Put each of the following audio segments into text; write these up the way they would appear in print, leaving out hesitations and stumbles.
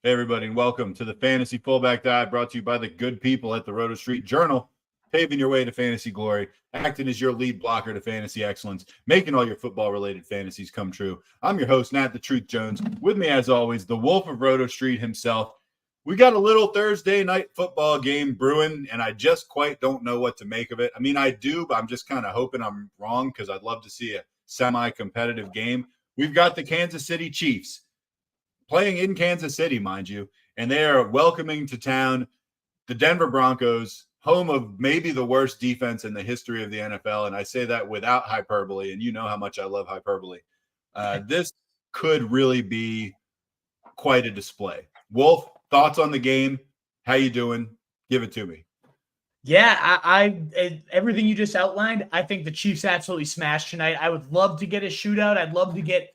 Hey, everybody, and welcome to the Fantasy Fullback Dive, brought to you by the good people at the Roto Street Journal, paving your way to fantasy glory, acting as your lead blocker to fantasy excellence, making all your football-related fantasies come true. I'm your host, Nat the Truth Jones. With me, as always, the Wolf of Roto Street himself. We got a little Thursday night football game brewing, and I just quite don't know what to make of it. I mean, I do, but I'm just kind of hoping I'm wrong because I'd love to see a semi-competitive game. We've got the Kansas City Chiefs playing in Kansas City, mind you, and they are welcoming to town the Denver Broncos, home of maybe the worst defense in the history of the NFL, and I say that without hyperbole, and you know how much I love hyperbole. This could really be quite a display. Wolf, thoughts on the game? How you doing? Give it to me. Yeah, I everything you just outlined, I think the Chiefs absolutely smashed tonight. I would love to get a shootout. I'd love to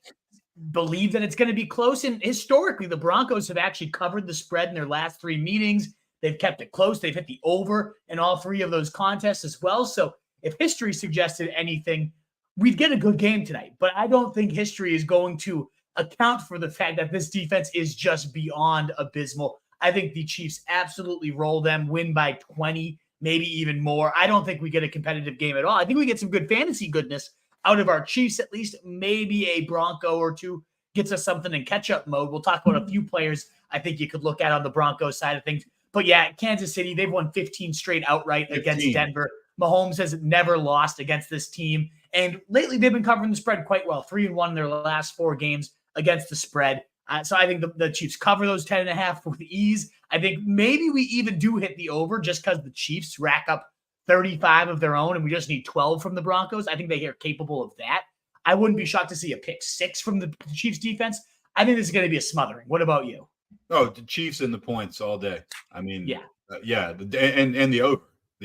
believe that it's going to be close. And historically, the Broncos have actually covered the spread in their last three meetings. They've kept it close. They've hit the over in all three of those contests as well. So if history suggested anything, we'd get a good game tonight. But I don't think history is going to account for the fact that this defense is just beyond abysmal. I think the Chiefs absolutely roll them, win by 20, maybe even more. I don't think we get a competitive game at all. I think we get some good fantasy goodness out of our Chiefs, at least. Maybe a Bronco or two gets us something in catch-up mode. We'll talk about a few players I think you could look at on the Broncos side of things. But yeah, Kansas City, they've won 15 straight outright 15 against Denver. Mahomes has never lost against this team. And lately, they've been covering the spread quite well. 3-1 in their last four games against the spread. So I think the Chiefs cover those 10.5 with ease. I think maybe we even do hit the over just because the Chiefs rack up 35 of their own, and we just need 12 from the Broncos. I think they are capable of that. I wouldn't be shocked to see a pick 6 from the Chiefs defense. I think this is going to be a smothering. What about you? Oh, the Chiefs and the points all day. I mean, yeah, and the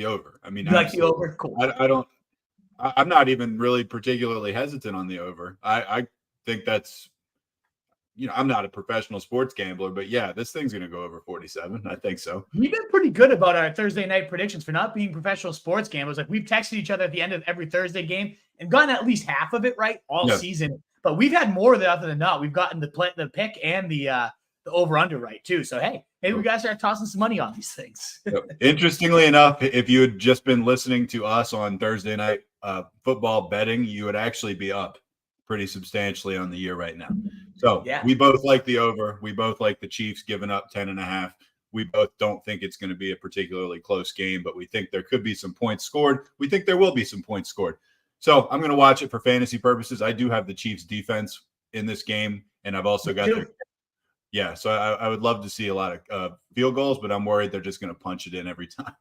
over. I mean, you like the over? Cool. I'm not even really particularly hesitant on the over. I think that's, I'm not a professional sports gambler, but yeah, this thing's going to go over 47. I think so. We've been pretty good about our Thursday night predictions for not being professional sports gamblers. Like, we've texted each other at the end of every Thursday game and gotten at least half of it right all season. But we've had more of that other than not. We've gotten the pick and the over-under right too. So, hey, maybe we got to start tossing some money on these things. Interestingly enough, if you had just been listening to us on Thursday night football betting, you would actually be up pretty substantially on the year right now. So we both like the over. We both like the Chiefs giving up 10.5. We both don't think it's going to be a particularly close game, but we think there could be some points scored. We think there will be some points scored. So I'm going to watch it for fantasy purposes. I do have the Chiefs defense in this game, and I've also got so I would love to see a lot of field goals, but I'm worried they're just going to punch it in every time.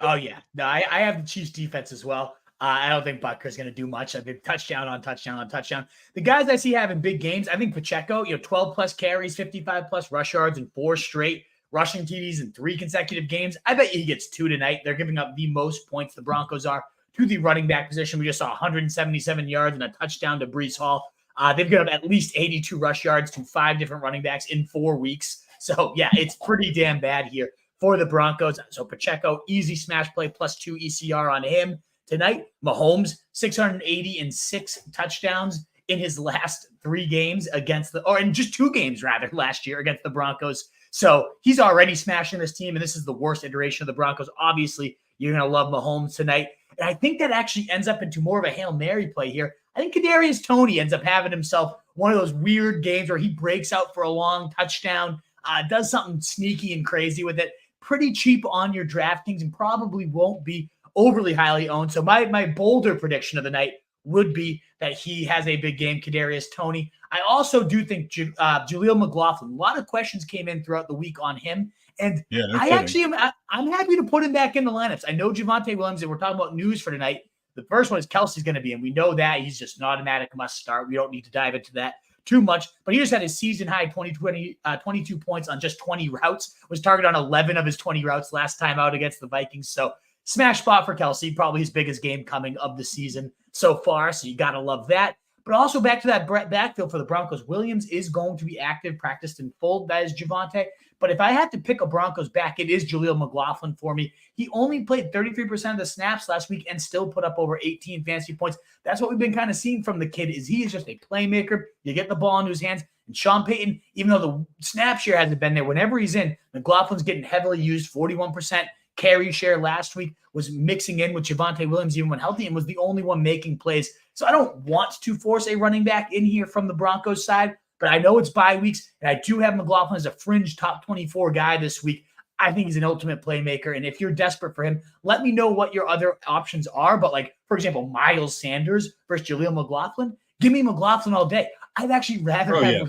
Oh, yeah. No, I have the Chiefs defense as well. I don't think Butker's going to do much. I think touchdown on touchdown on touchdown. The guys I see having big games, I think Pacheco, 12-plus carries, 55-plus rush yards, and 4 straight rushing TDs in 3 consecutive games. I bet you he gets 2 tonight. They're giving up the most points, the Broncos are, to the running back position. We just saw 177 yards and a touchdown to Breece Hall. They've given up at least 82 rush yards to 5 different running backs in 4 weeks. So, yeah, it's pretty damn bad here for the Broncos. So, Pacheco, easy smash play, +2 ECR on him. Tonight, Mahomes, 686 touchdowns in his last 3 games in just 2 games, rather, last year against the Broncos. So he's already smashing this team, and this is the worst iteration of the Broncos. Obviously, you're going to love Mahomes tonight. And I think that actually ends up into more of a Hail Mary play here. I think Kadarius Toney ends up having himself one of those weird games where he breaks out for a long touchdown, does something sneaky and crazy with it. Pretty cheap on your DraftKings and probably won't be overly highly owned. So my bolder prediction of the night would be that he has a big game, Kadarius Toney. I also do think Jaleel McLaughlin, a lot of questions came in throughout the week on him. And I'm happy to put him back in the lineups. I know Javonte Williams, and we're talking about news for tonight. The first one is Kelsey's going to be in. We know that. He's just an automatic must start. We don't need to dive into that too much. But he just had his season high 22 points on just 20 routes. Was targeted on 11 of his 20 routes last time out against the Vikings. So smash spot for Kelsey, probably his biggest game coming of the season so far. So you got to love that. But also back to that backfield for the Broncos. Williams is going to be active, practiced in full. That is Javonte. But if I had to pick a Broncos back, it is Jaleel McLaughlin for me. He only played 33% of the snaps last week and still put up over 18 fantasy points. That's what we've been kind of seeing from the kid, is he is just a playmaker. You get the ball into his hands. And Sean Payton, even though the snap share hasn't been there, whenever he's in, McLaughlin's getting heavily used, 41% carry share last week, was mixing in with Javonte Williams even when healthy, and was the only one making plays. So I don't want to force a running back in here from the Broncos side, but I know it's bye weeks, and I do have McLaughlin as a fringe top 24 guy this week. I think he's an ultimate playmaker, and if you're desperate for him, let me know what your other options are. But like, for example, Miles Sanders versus Jaleel McLaughlin, give me McLaughlin all day. I'd actually rather have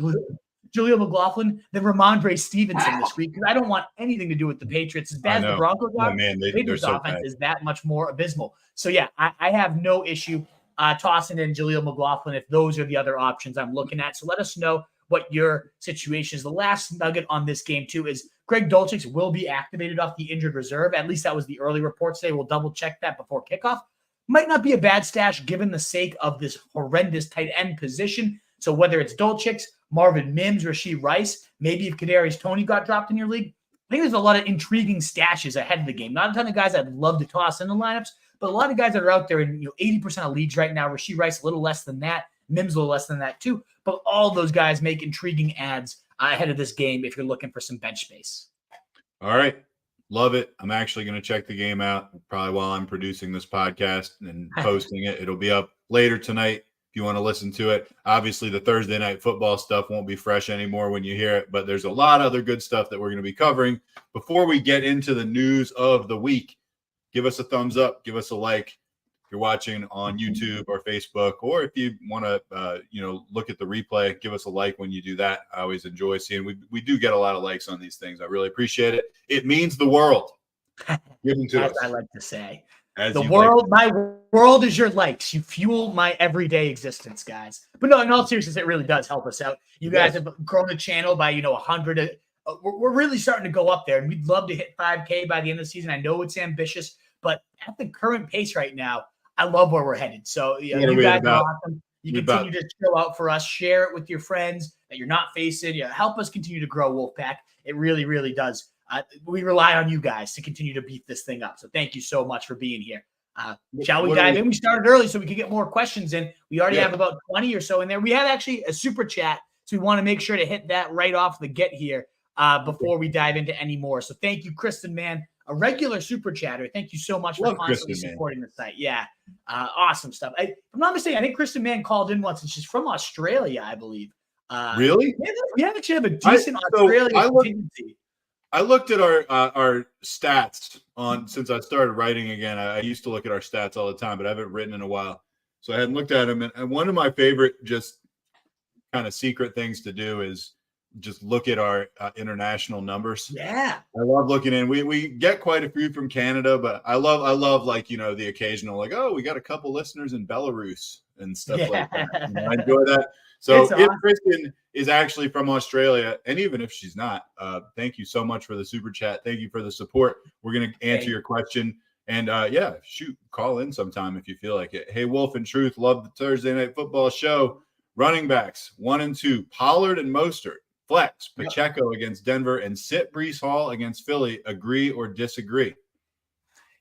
Jaleel McLaughlin than Ramondre Stevenson this week, because I don't want anything to do with the Patriots. As bad as the Broncos are, the Patriots offense is that much more abysmal. So yeah, I have no issue tossing in Jaleel McLaughlin if those are the other options I'm looking at. So let us know what your situation is. The last nugget on this game too is Greg Dulcich will be activated off the injured reserve. At least that was the early report today. We'll double check that before kickoff. Might not be a bad stash given the sake of this horrendous tight end position. So whether it's Dulcich, Marvin Mims, Rashee Rice, maybe if Kadarius Toney got dropped in your league, I think there's a lot of intriguing stashes ahead of the game. Not a ton of guys I'd love to toss in the lineups, but a lot of guys that are out there in 80% of leagues right now. Rashee Rice a little less than that, Mims a little less than that too. But all those guys make intriguing ads ahead of this game if you're looking for some bench space. All right. Love it. I'm actually going to check the game out probably while I'm producing this podcast and posting it. It'll be up later tonight if you want to listen to it. Obviously, the Thursday night football stuff won't be fresh anymore when you hear it, but there's a lot of other good stuff that we're going to be covering. Before we get into the news of the week, give us a thumbs up, give us a like. If you're watching on YouTube or Facebook, or if you want to, look at the replay, give us a like when you do that. I always enjoy seeing. We do get a lot of likes on these things. I really appreciate it. It means the world. Given to us. I like to say. My world is your likes. You fuel my everyday existence, guys. But no, in all seriousness, it really does help us out. You guys have grown the channel by 100. We're really starting to go up there, and we'd love to hit 5K by the end of the season. I know it's ambitious, but at the current pace right now, I love where we're headed. So you guys are awesome. You continue to show out for us. Share it with your friends that you're not facing. Help us continue to grow Wolfpack. It really, really does. We rely on you guys to continue to beat this thing up. So thank you so much for being here. Shall we dive in? We started early so we could get more questions in. We already have about 20 or so in there. We have actually a super chat, so we want to make sure to hit that right off the get here before we dive into any more. So thank you, Kristen Mann, a regular super chatter. Thank you so much for constantly supporting the site. Yeah, awesome stuff. If I'm not mistaken, I think Kristen Mann called in once, and she's from Australia, I believe. Really? We actually have a decent Australian contingency. I looked at our stats since I started writing again. I used to look at our stats all the time, but I haven't written in a while. So I hadn't looked at them. And one of my favorite just kind of secret things to do is just look at our international numbers. Yeah. I love looking in. We get quite a few from Canada, but I love like, the occasional, like, oh, we got a couple listeners in Belarus and stuff like that. I enjoy that. So if Kristen is actually from Australia, and even if she's not, thank you so much for the super chat. Thank you for the support. We're going to answer your question. And call in sometime if you feel like it. Hey, Wolf and Truth, love the Thursday Night Football show. Running backs 1 and 2, Pollard and Mostert. Flex, Pacheco against Denver, and sit Breece Hall against Philly. Agree or disagree?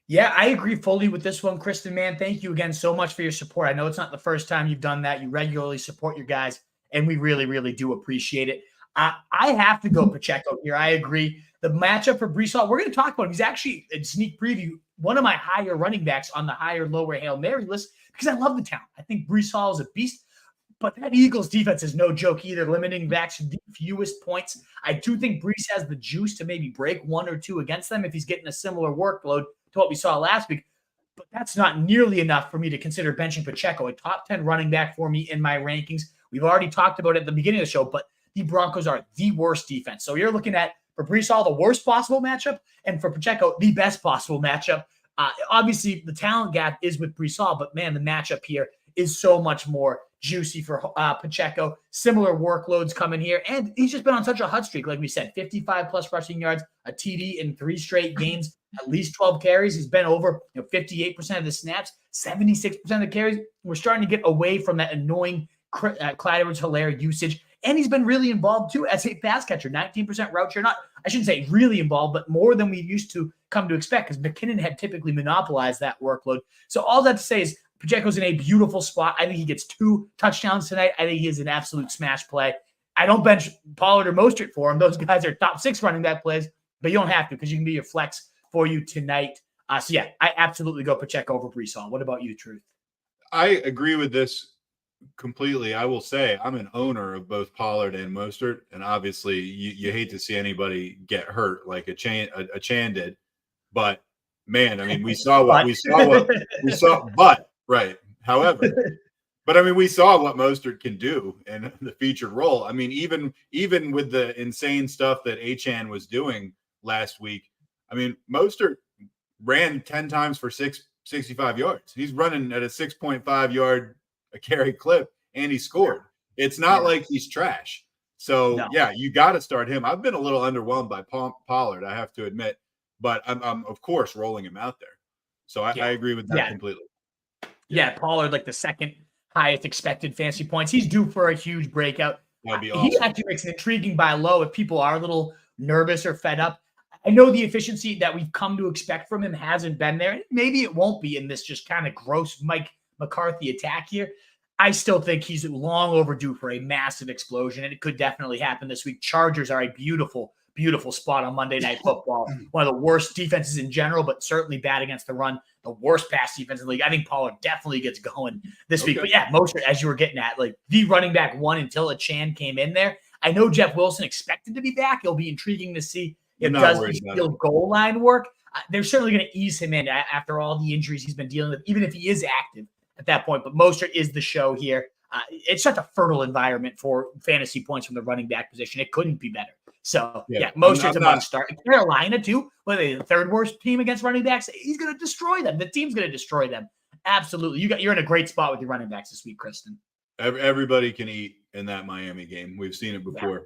Yeah, I agree fully with this one, Kristen, man. Thank you again so much for your support. I know it's not the first time you've done that. You regularly support your guys, and we really, really do appreciate it. I have to go Pacheco here. I agree. The matchup for Breece Hall, we're going to talk about him. He's actually, in sneak preview, one of my higher running backs on the higher, lower Hail Mary list because I love the talent. I think Breece Hall is a beast. But that Eagles defense is no joke either, limiting backs to the fewest points. I do think Breece has the juice to maybe break 1 or 2 against them if he's getting a similar workload to what we saw last week. But that's not nearly enough for me to consider benching Pacheco, a top 10 running back for me in my rankings. We've already talked about it at the beginning of the show, but the Broncos are the worst defense. So you're looking at, for Breece Hall, the worst possible matchup, and for Pacheco, the best possible matchup. Obviously, the talent gap is with Breece Hall, but man, the matchup here is so much more juicy for Pacheco. Similar workloads coming here. And he's just been on such a hot streak. Like we said, 55-plus rushing yards, a TD in 3 straight games, at least 12 carries. He's been over 58% of the snaps, 76% of the carries. We're starting to get away from that annoying Clyde Edwards-Helaire usage. And he's been really involved too as a pass catcher, 19% route share. I shouldn't say really involved, but more than we used to come to expect because McKinnon had typically monopolized that workload. So all that to say is Pacheco's in a beautiful spot. I think he gets 2 touchdowns tonight. I think he is an absolute smash play. I don't bench Pollard or Mostert for him. Those guys are top 6 running back plays, but you don't have to because you can be your flex for you tonight. So yeah, I absolutely go Pacheco over Breece Hall. What about you, Truth? I agree with this completely. I will say I'm an owner of both Pollard and Mostert, and obviously you hate to see anybody get hurt like Achane did, but man, I mean we saw what we saw. But right, however, but I mean we saw what Mostert can do in the featured role. I mean even with the insane stuff that Achane was doing last week, I mean Mostert ran 10 times for 65 yards. He's running at a 6.5 yard a carry clip, and he scored. It's not like he's trash. So yeah, you got to start him. I've been a little underwhelmed by Pollard, I have to admit, but I'm of course rolling him out there. So I agree with that completely. Yeah, Pollard like the second highest expected fantasy points. He's due for a huge breakout. That'd be awesome. He actually makes an intriguing buy low if people are a little nervous or fed up. I know the efficiency that we've come to expect from him hasn't been there. Maybe it won't be in this just kind of gross Mike McCarthy attack here. I still think he's long overdue for a massive explosion, and it could definitely happen this week. Chargers are a beautiful, beautiful spot on Monday Night Football. One of the worst defenses in general, but certainly bad against the run. The worst pass defense in the league. I think Pollard definitely gets going this week. But yeah, Mostert, as you were getting at, like the running back one until Achane came in there. I know Jeff Wilson expected to be back. It'll be intriguing to see if does his field goal line work. They're certainly going to ease him in after all the injuries he's been dealing with, even if he is active at that point. But Mostert is the show here. It's such a fertile environment for fantasy points from the running back position. It couldn't be better. So, Mostert's a must start. Carolina, too, whether they're the third worst team against running backs, he's going to destroy them. The team's going to destroy them. Absolutely. You're in a great spot with your running backs this week, Kristen. Everybody can eat in that Miami game. We've seen it before.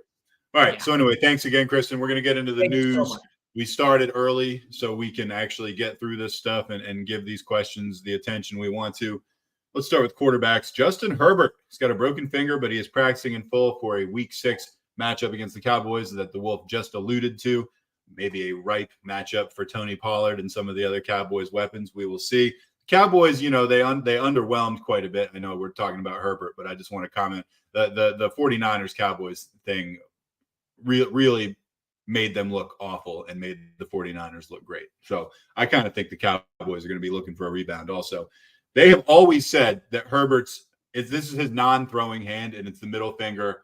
All right. So anyway, thanks again, Kristen. We're going to get into the news. So we started early so we can actually get through this stuff and give these questions the attention we want to. Let's start with quarterbacks. Justin Herbert. He's got a broken finger, but he is practicing in full for a Week 6 matchup against the Cowboys that the Wolf just alluded to. Maybe a ripe matchup for Tony Pollard and some of the other Cowboys weapons. We will see. Cowboys, they underwhelmed quite a bit. I know we're talking about Herbert, but I just want to comment. The 49ers Cowboys thing really made them look awful and made the 49ers look great. So I kind of think the Cowboys are going to be looking for a rebound also. They have always said that this is his non-throwing hand, and it's the middle finger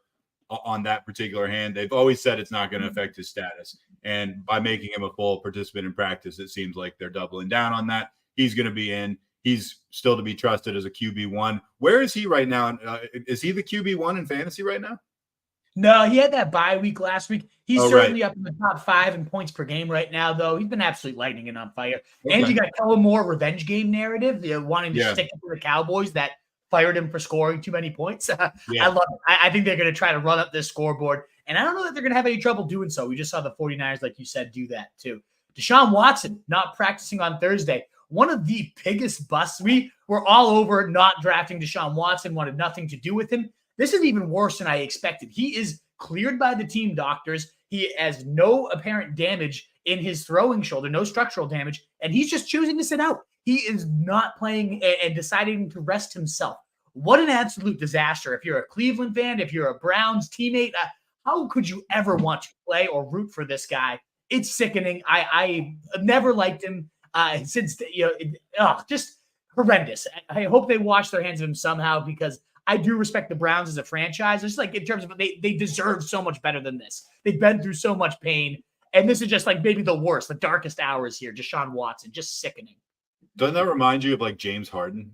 on that particular hand. They've always said it's not going to affect his status. And by making him a full participant in practice, it seems like they're doubling down on that. He's going to be in. He's still to be trusted as a QB1. Where is he right now? Is he the QB1 in fantasy right now? No, he had that bye week last week. He's certainly up in the top 5 in points per game right now, though. He's been absolutely lightning and on fire. Okay. And you got Kellen Moore revenge game narrative, wanting to stick it to the Cowboys that fired him for scoring too many points. I love it. I think they're going to try to run up this scoreboard, and I don't know that they're going to have any trouble doing so. We just saw the 49ers, like you said, do that too. Deshaun Watson not practicing on Thursday. One of the biggest busts. We were all over not drafting Deshaun Watson, wanted nothing to do with him. This is even worse than I expected. He is cleared by the team doctors. He has no apparent damage in his throwing shoulder, no structural damage, and he's just choosing to sit out. He is not playing and deciding to rest himself. What an absolute disaster. If you're a Cleveland fan, if you're a Browns teammate, how could you ever want to play or root for this guy? It's sickening. I never liked him since, just horrendous. I hope they wash their hands of him somehow because I do respect the Browns as a franchise. Just like in terms of they deserve so much better than this. They've been through so much pain. And this is just like maybe the worst, the darkest hours here. Deshaun Watson, just sickening. Doesn't that remind you of like James Harden?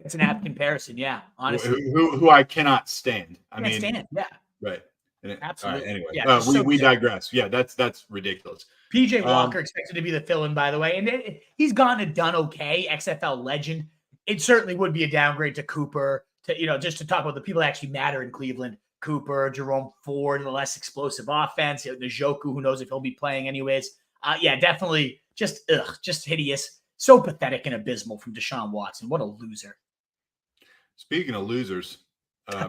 It's an apt comparison, yeah, honestly. Who I cannot stand. I mean, yeah. Right. Absolutely. All right, anyway, yeah, we digress. Yeah, that's ridiculous. PJ Walker expected to be the fill-in, by the way, and he's gone and done okay. XFL legend. It certainly would be a downgrade to Cooper. Just to talk about the people that actually matter in Cleveland. Cooper, Jerome Ford, the less explosive offense. Njoku, who knows if he'll be playing anyways. Definitely just hideous. So pathetic and abysmal from Deshaun Watson. What a loser. Speaking of losers,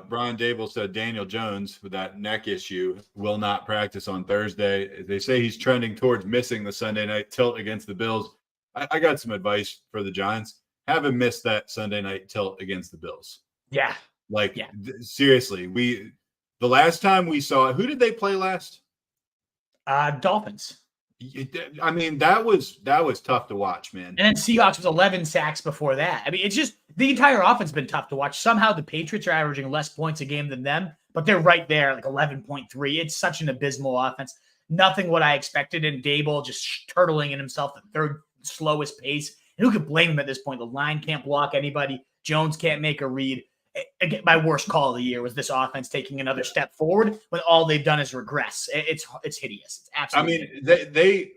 Brian Dable said Daniel Jones with that neck issue will not practice on Thursday. They say he's trending towards missing the Sunday night tilt against the Bills. I got some advice for the Giants. Have him miss that Sunday night tilt against the Bills. Yeah. Like, seriously, the last time we saw, who did they play last? Dolphins. I mean, that was tough to watch, man. And then Seahawks was 11 sacks before that. I mean, it's just the entire offense has been tough to watch. Somehow the Patriots are averaging less points a game than them, but they're right there, like 11.3. It's such an abysmal offense. Nothing what I expected. And Dable just turtling in himself, the third slowest pace. And who could blame him at this point? The line can't block anybody. Jones can't make a read. Again, my worst call of the year was this offense taking another step forward when all they've done is regress. It's hideous. It's absolutely. I mean,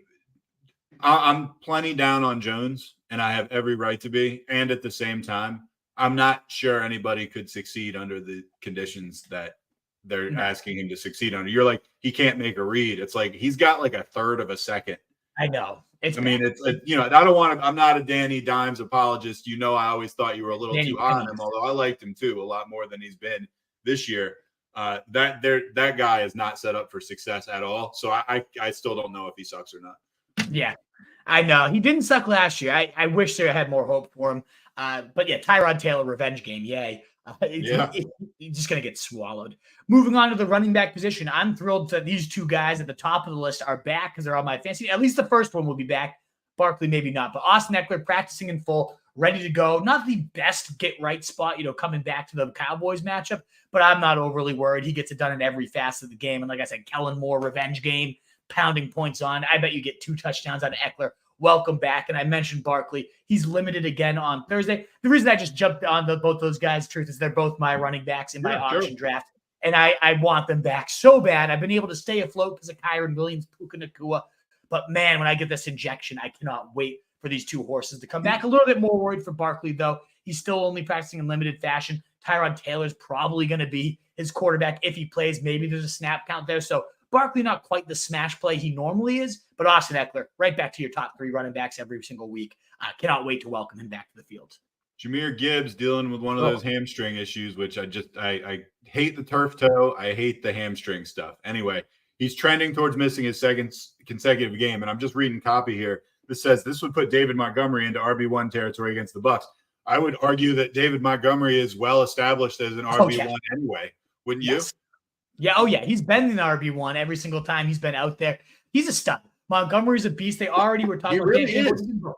I'm plenty down on Jones, and I have every right to be. And at the same time, I'm not sure anybody could succeed under the conditions that they're asking him to succeed under. You're like, he can't make a read. It's like he's got like a third of a second. I know. I mean, it's I don't want to. I'm not a Danny Dimes apologist. I always thought you were a little too high on him, although I liked him too a lot more than he's been this year. That guy is not set up for success at all. So I still don't know if he sucks or not. Yeah, I know he didn't suck last year. I wish they had more hope for him. But yeah, Tyrod Taylor revenge game. Yay. He's just going to get swallowed. Moving on to the running back position, I'm thrilled that these two guys at the top of the list are back because they're on my fantasy. At least the first one will be back. Barkley, maybe not. But Austin Eckler practicing in full, ready to go. Not the best get-right spot, coming back to the Cowboys matchup, but I'm not overly worried. He gets it done in every facet of the game. And like I said, Kellen Moore revenge game, pounding points on. I bet you get 2 touchdowns out of Eckler. Welcome back. And I mentioned Barkley. He's limited again on Thursday. The reason I just jumped on both those guys, truth is they're both my running backs in my auction draft. And I want them back so bad. I've been able to stay afloat because of Kyron Williams, Puka Nacua. But man, when I get this injection, I cannot wait for these two horses to come back. A little bit more worried for Barkley, though. He's still only practicing in limited fashion. Tyrod Taylor's probably going to be his quarterback if he plays. Maybe there's a snap count there. So Barkley not quite the smash play he normally is, but Austin Eckler, right back to your top 3 running backs every single week. Cannot wait to welcome him back to the field. Jahmyr Gibbs dealing with one of those hamstring issues, which I hate the turf toe. I hate the hamstring stuff. Anyway, he's trending towards missing his second consecutive game, and I'm just reading copy here. This says this would put David Montgomery into RB1 territory against the Bucs. I would argue that David Montgomery is well established as an RB1 anyway. Wouldn't you? Yeah. Oh, yeah. He's been in RB1 every single time he's been out there. He's a stud. Montgomery's a beast. They already were talking about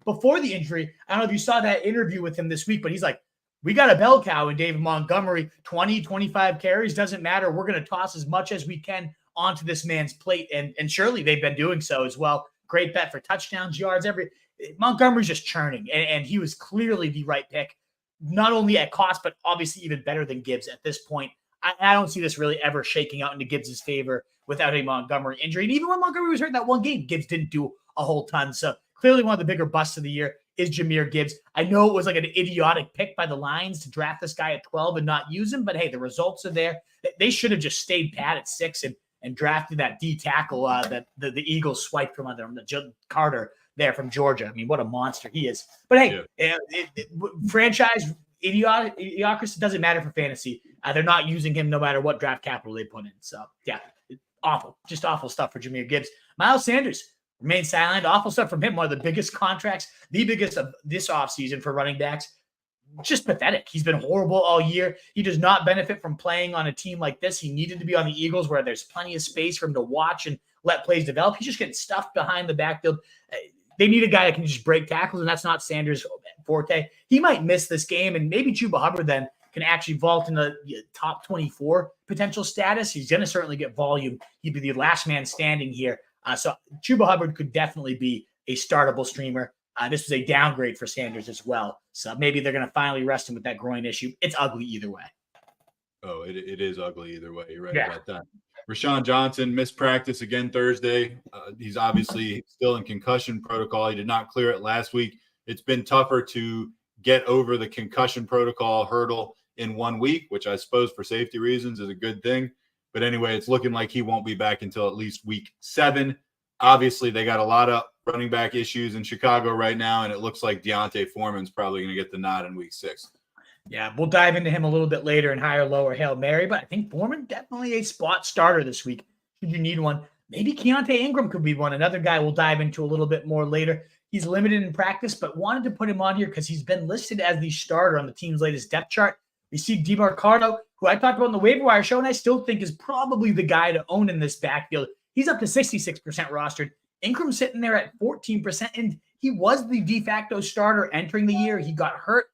before the injury. I don't know if you saw that interview with him this week, but he's like, we got a bell cow in David Montgomery, 20, 25 carries. Doesn't matter. We're going to toss as much as we can onto this man's plate. And surely they've been doing so as well. Great bet for touchdowns, yards, Montgomery's just churning. And he was clearly the right pick, not only at cost, but obviously even better than Gibbs at this point. I don't see this really ever shaking out into Gibbs' favor without a Montgomery injury. And even when Montgomery was hurt in that one game, Gibbs didn't do a whole ton. So clearly one of the bigger busts of the year is Jahmyr Gibbs. I know it was like an idiotic pick by the Lions to draft this guy at 12 and not use him, but hey, the results are there. They should have just stayed pat at 6 and drafted that D tackle that the Eagles swiped from under him, the Carter there from Georgia. I mean, what a monster he is. But hey, franchise idiocracy doesn't matter for fantasy. They're not using him no matter what draft capital they put in. So, yeah, awful. Just awful stuff for Jahmyr Gibbs. Miles Sanders remains silent. Awful stuff from him. One of the biggest contracts, the biggest of this offseason for running backs. Just pathetic. He's been horrible all year. He does not benefit from playing on a team like this. He needed to be on the Eagles where there's plenty of space for him to watch and let plays develop. He's just getting stuffed behind the backfield. They need a guy that can just break tackles, and that's not Sanders' forte. He might miss this game, and maybe Chuba Hubbard then can actually vault in the top 24 potential status. He's going to certainly get volume. He'd be the last man standing here. So Chuba Hubbard could definitely be a startable streamer. This was a downgrade for Sanders as well. So maybe they're going to finally rest him with that groin issue. It's ugly either way. Oh, it is ugly either way. You're right about that. Rashawn Johnson missed practice again Thursday. He's obviously still in concussion protocol. He did not clear it last week. It's been tougher to get over the concussion protocol hurdle in 1 week, which I suppose for safety reasons is a good thing. But anyway, it's looking like he won't be back until at least week 7. Obviously, they got a lot of running back issues in Chicago right now, and it looks like Deontay Foreman's probably going to get the nod in week 6. Yeah, we'll dive into him a little bit later in higher, lower Hail Mary, but I think Foreman definitely a spot starter this week. Should you need one? Maybe Keontae Ingram could be one. Another guy we'll dive into a little bit more later. He's limited in practice, but wanted to put him on here because he's been listed as the starter on the team's latest depth chart. We see DeMarcado, who I talked about in the waiver wire show, and I still think is probably the guy to own in this backfield. He's up to 66% rostered. Ingram's sitting there at 14%, and he was the de facto starter entering the year. He got hurt.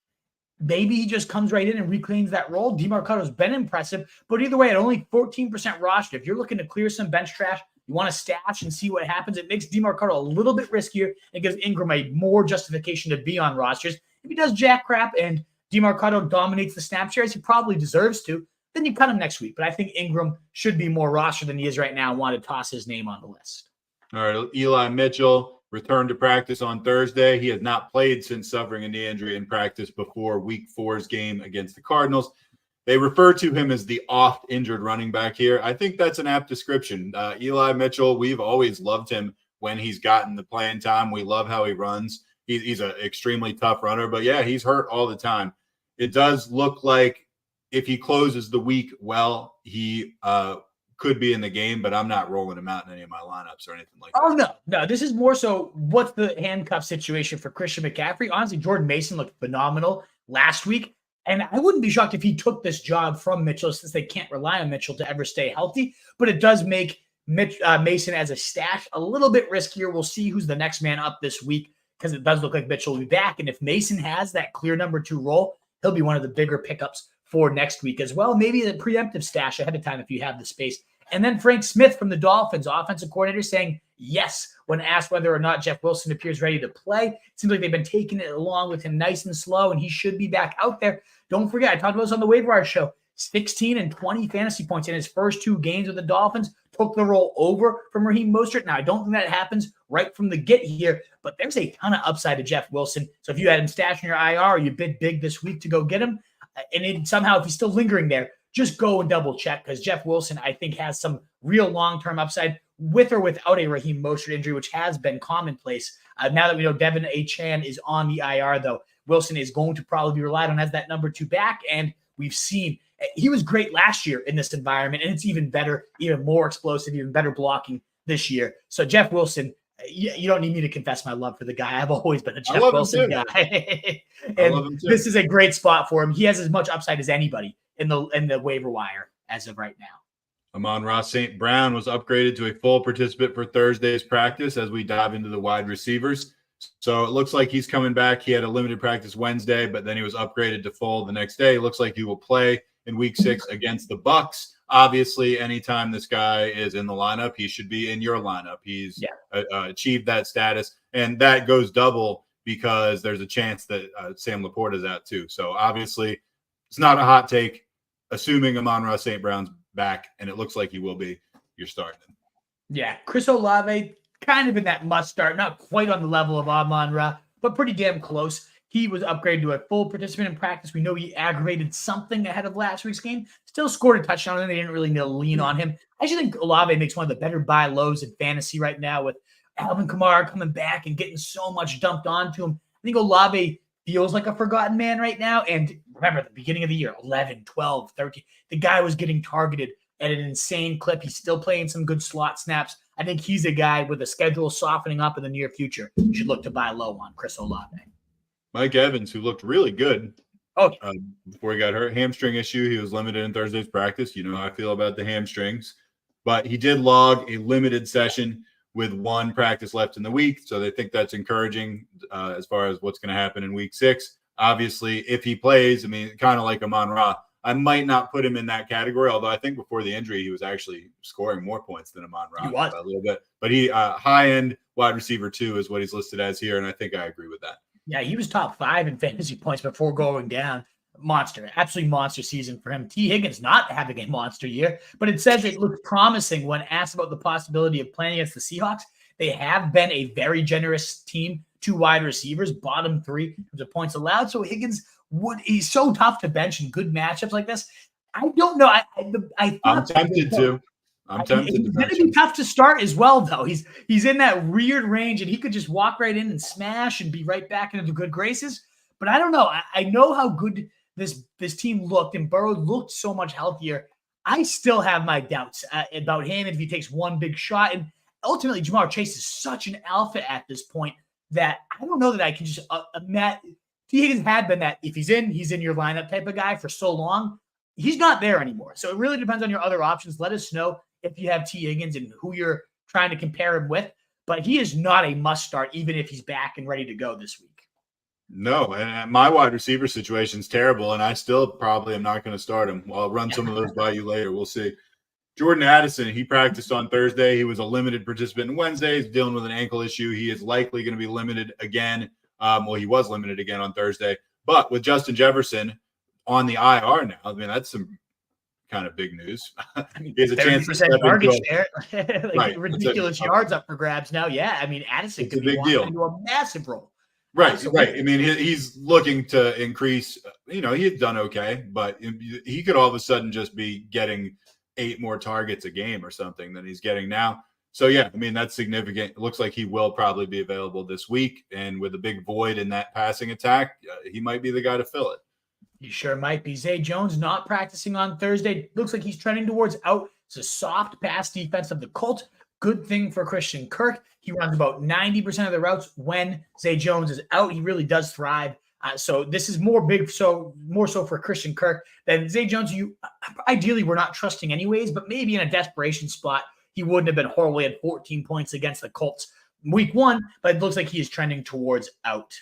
Maybe he just comes right in and reclaims that role. DeMarcado's been impressive, but either way, at only 14% roster, if you're looking to clear some bench trash, you want to stash and see what happens, it makes DeMarcado a little bit riskier and gives Ingram a more justification to be on rosters. If he does jack crap and DeMarcado dominates the snap shares, he probably deserves to, then you cut him next week. But I think Ingram should be more roster than he is right now. I want to toss his name on the list. All right, Eli Mitchell returned to practice on Thursday. He has not played since suffering a knee injury in practice before Week 4's game against the Cardinals. They refer to him as the oft-injured running back here. I think that's an apt description. Eli Mitchell, we've always loved him when he's gotten the playing time. We love how he runs. He's an extremely tough runner, but yeah, he's hurt all the time. It does look like if he closes the week well, he could be in the game, but I'm not rolling him out in any of my lineups or anything like that. Oh, no. This is more so what's the handcuff situation for Christian McCaffrey. Honestly, Jordan Mason looked phenomenal last week, and I wouldn't be shocked if he took this job from Mitchell since they can't rely on Mitchell to ever stay healthy, but it does make Mason as a stash a little bit riskier. We'll see who's the next man up this week because it does look like Mitchell will be back, and if Mason has that clear number 2 role, he'll be one of the bigger pickups for next week as well. Maybe a preemptive stash ahead of time if you have the space. And then Frank Smith from the Dolphins, offensive coordinator, saying yes when asked whether or not Jeff Wilson appears ready to play. It seems like they've been taking it along with him nice and slow, and he should be back out there. Don't forget, I talked about this on the waiver wire show. 16 and 20 fantasy points in his first 2 games with the Dolphins. Took the role over from Raheem Mostert. Now, I don't think that happens right from the get here, but there's a ton of upside to Jeff Wilson. So if you had him stashed in your IR or you bid big this week to go get him, and somehow if he's still lingering there, just go and double check because Jeff Wilson, I think, has some real long-term upside with or without a Raheem Mostert injury, which has been commonplace. Now that we know Devin Achane is on the IR, though, Wilson is going to probably be relied on as that number 2 back, and we've seen he was great last year in this environment, and it's even better, even more explosive, even better blocking this year. So Jeff Wilson, you don't need me to confess my love for the guy. I've always been a Jeff Wilson guy. And this is a great spot for him. He has as much upside as anybody in the waiver wire as of right now. Amon-Ra St. Brown was upgraded to a full participant for Thursday's practice as we dive into the wide receivers. So it looks like he's coming back. He had a limited practice Wednesday, but then he was upgraded to full the next day. It looks like he will play in Week 6 against the Bucs. Obviously, anytime this guy is in the lineup, he should be in your lineup. He's achieved that status, and that goes double because there's a chance that Sam Laporta is out too. So obviously, it's not a hot take. Assuming Amon-Ra St. Brown's back, and it looks like he will be, you're starting him. Yeah, Chris Olave, kind of in that must start, not quite on the level of Amon-Ra, but pretty damn close. He was upgraded to a full participant in practice. We know he aggravated something ahead of last week's game. Still scored a touchdown, and they didn't really need to lean on him. I actually think Olave makes one of the better buy lows in fantasy right now with Alvin Kamara coming back and getting so much dumped onto him. I think Olave feels like a forgotten man right now. And remember, at the beginning of the year, 11, 12, 13, the guy was getting targeted at an insane clip. He's still playing some good slot snaps. I think he's a guy with a schedule softening up in the near future. You should look to buy low on Chris Olave. Mike Evans, who looked really good before he got hurt. Hamstring issue. He was limited in Thursday's practice. You know how I feel about the hamstrings. But he did log a limited session with 1 practice left in the week. So they think that's encouraging as far as what's going to happen in Week 6. Obviously, if he plays, I mean, kind of like Amon-Ra, I might not put him in that category, although I think before the injury, he was actually scoring more points than Amon-Ra by a little bit. But he high-end wide receiver 2 is what he's listed as here, and I think I agree with that. Yeah, he was top 5 in fantasy points before going down. Monster, absolutely monster season for him. T. Higgins not having a monster year, but it says it looks promising when asked about the possibility of playing against the Seahawks. They have been a very generous team to wide receivers, bottom 3 in terms of points allowed. So Higgins he's so tough to bench in good matchups like this. I don't know. I'm tempted to. I'm tempted to. He's going to be tough to start as well, though. He's in that weird range, and he could just walk right in and smash and be right back into the good graces. But I don't know. I know how good this team looked and Burrow looked so much healthier, I still have my doubts about him if he takes one big shot. And ultimately, Jamar Chase is such an alpha at this point that I don't know that I can just T. Higgins had been that if he's in your lineup type of guy for so long. He's not there anymore. So it really depends on your other options. Let us know if you have T. Higgins and who you're trying to compare him with. But he is not a must start, even if he's back and ready to go this week. No, and my wide receiver situation is terrible, and I still probably am not going to start him. I'll run some of those by you later. We'll see. Jordan Addison, he practiced on Thursday. He was a limited participant on Wednesday. He's dealing with an ankle issue. He is likely going to be limited again. He was limited again on Thursday. But with Justin Jefferson on the IR now, I mean, that's some kind of big news. He has a chance to step target share, right. ridiculous yards up for grabs now. Yeah, I mean, Addison could be walking into a massive role. Right. I mean, he's looking to increase. He had done okay, but he could all of a sudden just be getting 8 more targets a game or something than he's getting now. So, yeah, I mean, that's significant. It looks like he will probably be available this week. And with a big void in that passing attack, he might be the guy to fill it. You sure might be. Zay Jones not practicing on Thursday. Looks like he's trending towards out. It's a soft pass defense of the Colts. Good thing for Christian Kirk. He runs about 90% of the routes when Zay Jones is out. He really does thrive. So this is more so for Christian Kirk than Zay Jones. You ideally we're not trusting anyways, but maybe in a desperation spot, he wouldn't have been horrible. He had 14 points against the Colts week 1, but it looks like he is trending towards out.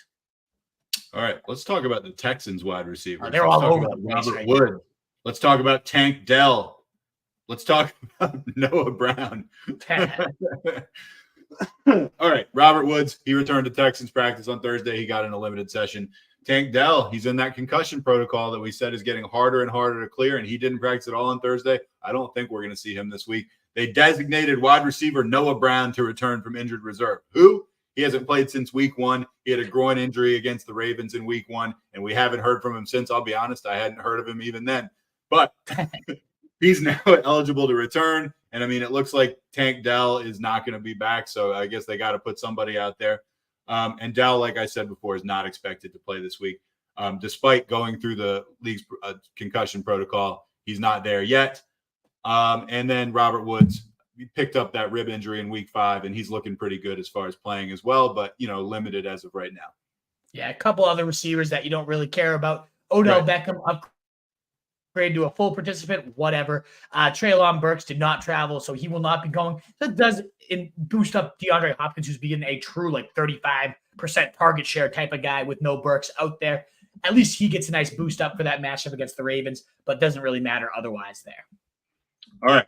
All right, let's talk about the Texans wide receivers. They're all over the place. Robert Wood. Let's talk about Tank Dell. Let's talk about Noah Brown. All right, Robert Woods, he returned to Texans practice on Thursday. He got in a limited session. Tank Dell, he's in that concussion protocol that we said is getting harder and harder to clear, and he didn't practice at all on Thursday. I don't think we're going to see him this week. They designated wide receiver Noah Brown to return from injured reserve. Who? He hasn't played since week 1. He had a groin injury against the Ravens in week 1, and we haven't heard from him since. I'll be honest, I hadn't heard of him even then. But he's now eligible to return. And, I mean, it looks like Tank Dell is not going to be back, so I guess they got to put somebody out there. And Dell, like I said before, is not expected to play this week. Despite going through the league's concussion protocol, he's not there yet. And then Robert Woods, he picked up that rib injury in week 5, and he's looking pretty good as far as playing as well, but, limited as of right now. Yeah, a couple other receivers that you don't really care about. Odell Beckham upgrade to a full participant, whatever. Treylon Burks did not travel, so he will not be going. That does boost up DeAndre Hopkins, who's being a true 35% target share type of guy with no Burks out there. At least he gets a nice boost up for that matchup against the Ravens, but doesn't really matter otherwise there. All right.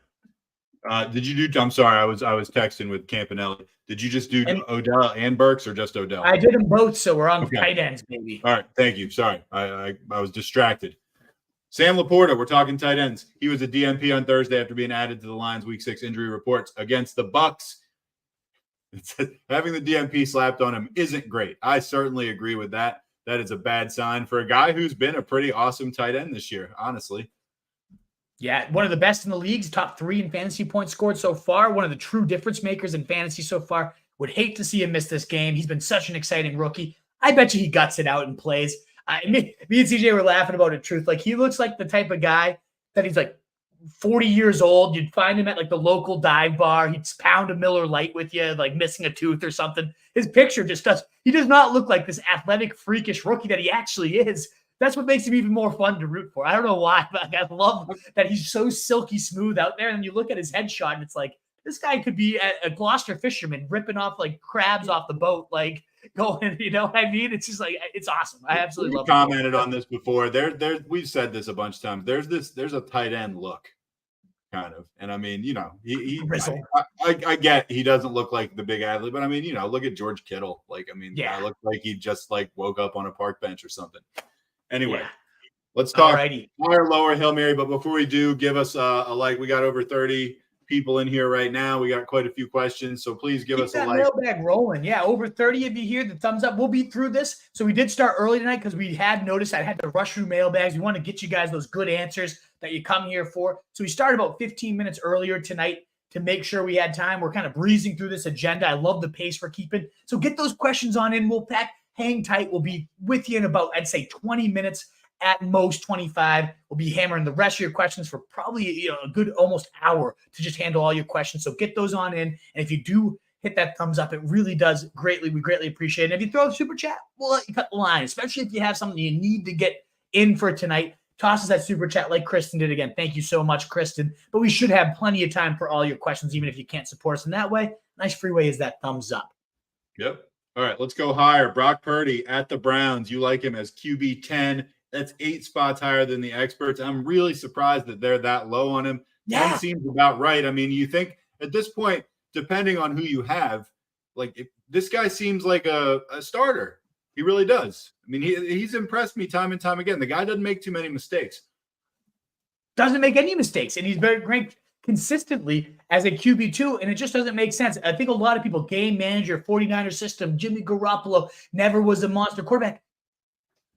Did you do? I'm sorry, I was texting with Campanelli. Did you just do Odell and Burks or just Odell? I did them both, so we're on tight ends, baby. All right, thank you. Sorry, I was distracted. Sam Laporta, we're talking tight ends. He was a DNP on Thursday after being added to the Lions' Week 6 injury reports against the Bucs. Having the DNP slapped on him isn't great. I certainly agree with that. That is a bad sign for a guy who's been a pretty awesome tight end this year, honestly. Yeah, one of the best in the leagues, top 3 in fantasy points scored so far, one of the true difference makers in fantasy so far. Would hate to see him miss this game. He's been such an exciting rookie. I bet you he guts it out and plays. Me and CJ were laughing about it, truth. He looks like the type of guy that he's 40 years old. You'd find him at the local dive bar. He'd pound a Miller Lite with you, missing a tooth or something. His picture just he does not look like this athletic, freakish rookie that he actually is. That's what makes him even more fun to root for. I don't know why, but I love that he's so silky smooth out there. And you look at his headshot and it's this guy could be a Gloucester fisherman ripping off crabs off the boat, going, you know what I mean? It's just it's awesome. I absolutely love it. We commented on this before. We've said this a bunch of times. There's a tight end look, kind of. And I mean, I get he doesn't look like the big athlete, but I mean, look at George Kittle. I look like he just woke up on a park bench or something. Anyway, let's talk higher, lower, Hail Mary. But before we do, give us a like. We got over 30 people in here right now. We got quite a few questions, so please give us a like. Mailbag rolling. Yeah, over 30 of you here. The thumbs up. We'll be through this. So we did start early tonight because we had noticed I had to rush through mailbags. We want to get you guys those good answers that you come here for. So we started about 15 minutes earlier tonight to make sure we had time. We're kind of breezing through this agenda. I love the pace we're keeping. So get those questions on in. Hang tight. We'll be with you in about, I'd say, 20 minutes at most 25. We'll be hammering the rest of your questions for probably a good almost hour to just handle all your questions. So get those on in. And if you do hit that thumbs up, it really does we greatly appreciate it. And if you throw a super chat, we'll let you cut the line, especially if you have something you need to get in for tonight. Toss us that super chat like Kristen did again. Thank you so much, Kristen. But we should have plenty of time for all your questions, even if you can't support us in that way. Nice free way is that thumbs up. Yep. All right, let's go higher. Brock Purdy at the Browns. You like him as QB 10. That's 8 spots higher than the experts. I'm really surprised that they're that low on him. Yeah. 10 seems about right. I mean, you think at this point, depending on who you have, this guy seems like a starter. He really does. I mean, he's impressed me time and time again. The guy doesn't make too many mistakes. Doesn't make any mistakes, and he's been ranked consistently as a QB2, and it just doesn't make sense. I think a lot of people, game manager, 49er system, Jimmy Garoppolo never was a monster quarterback.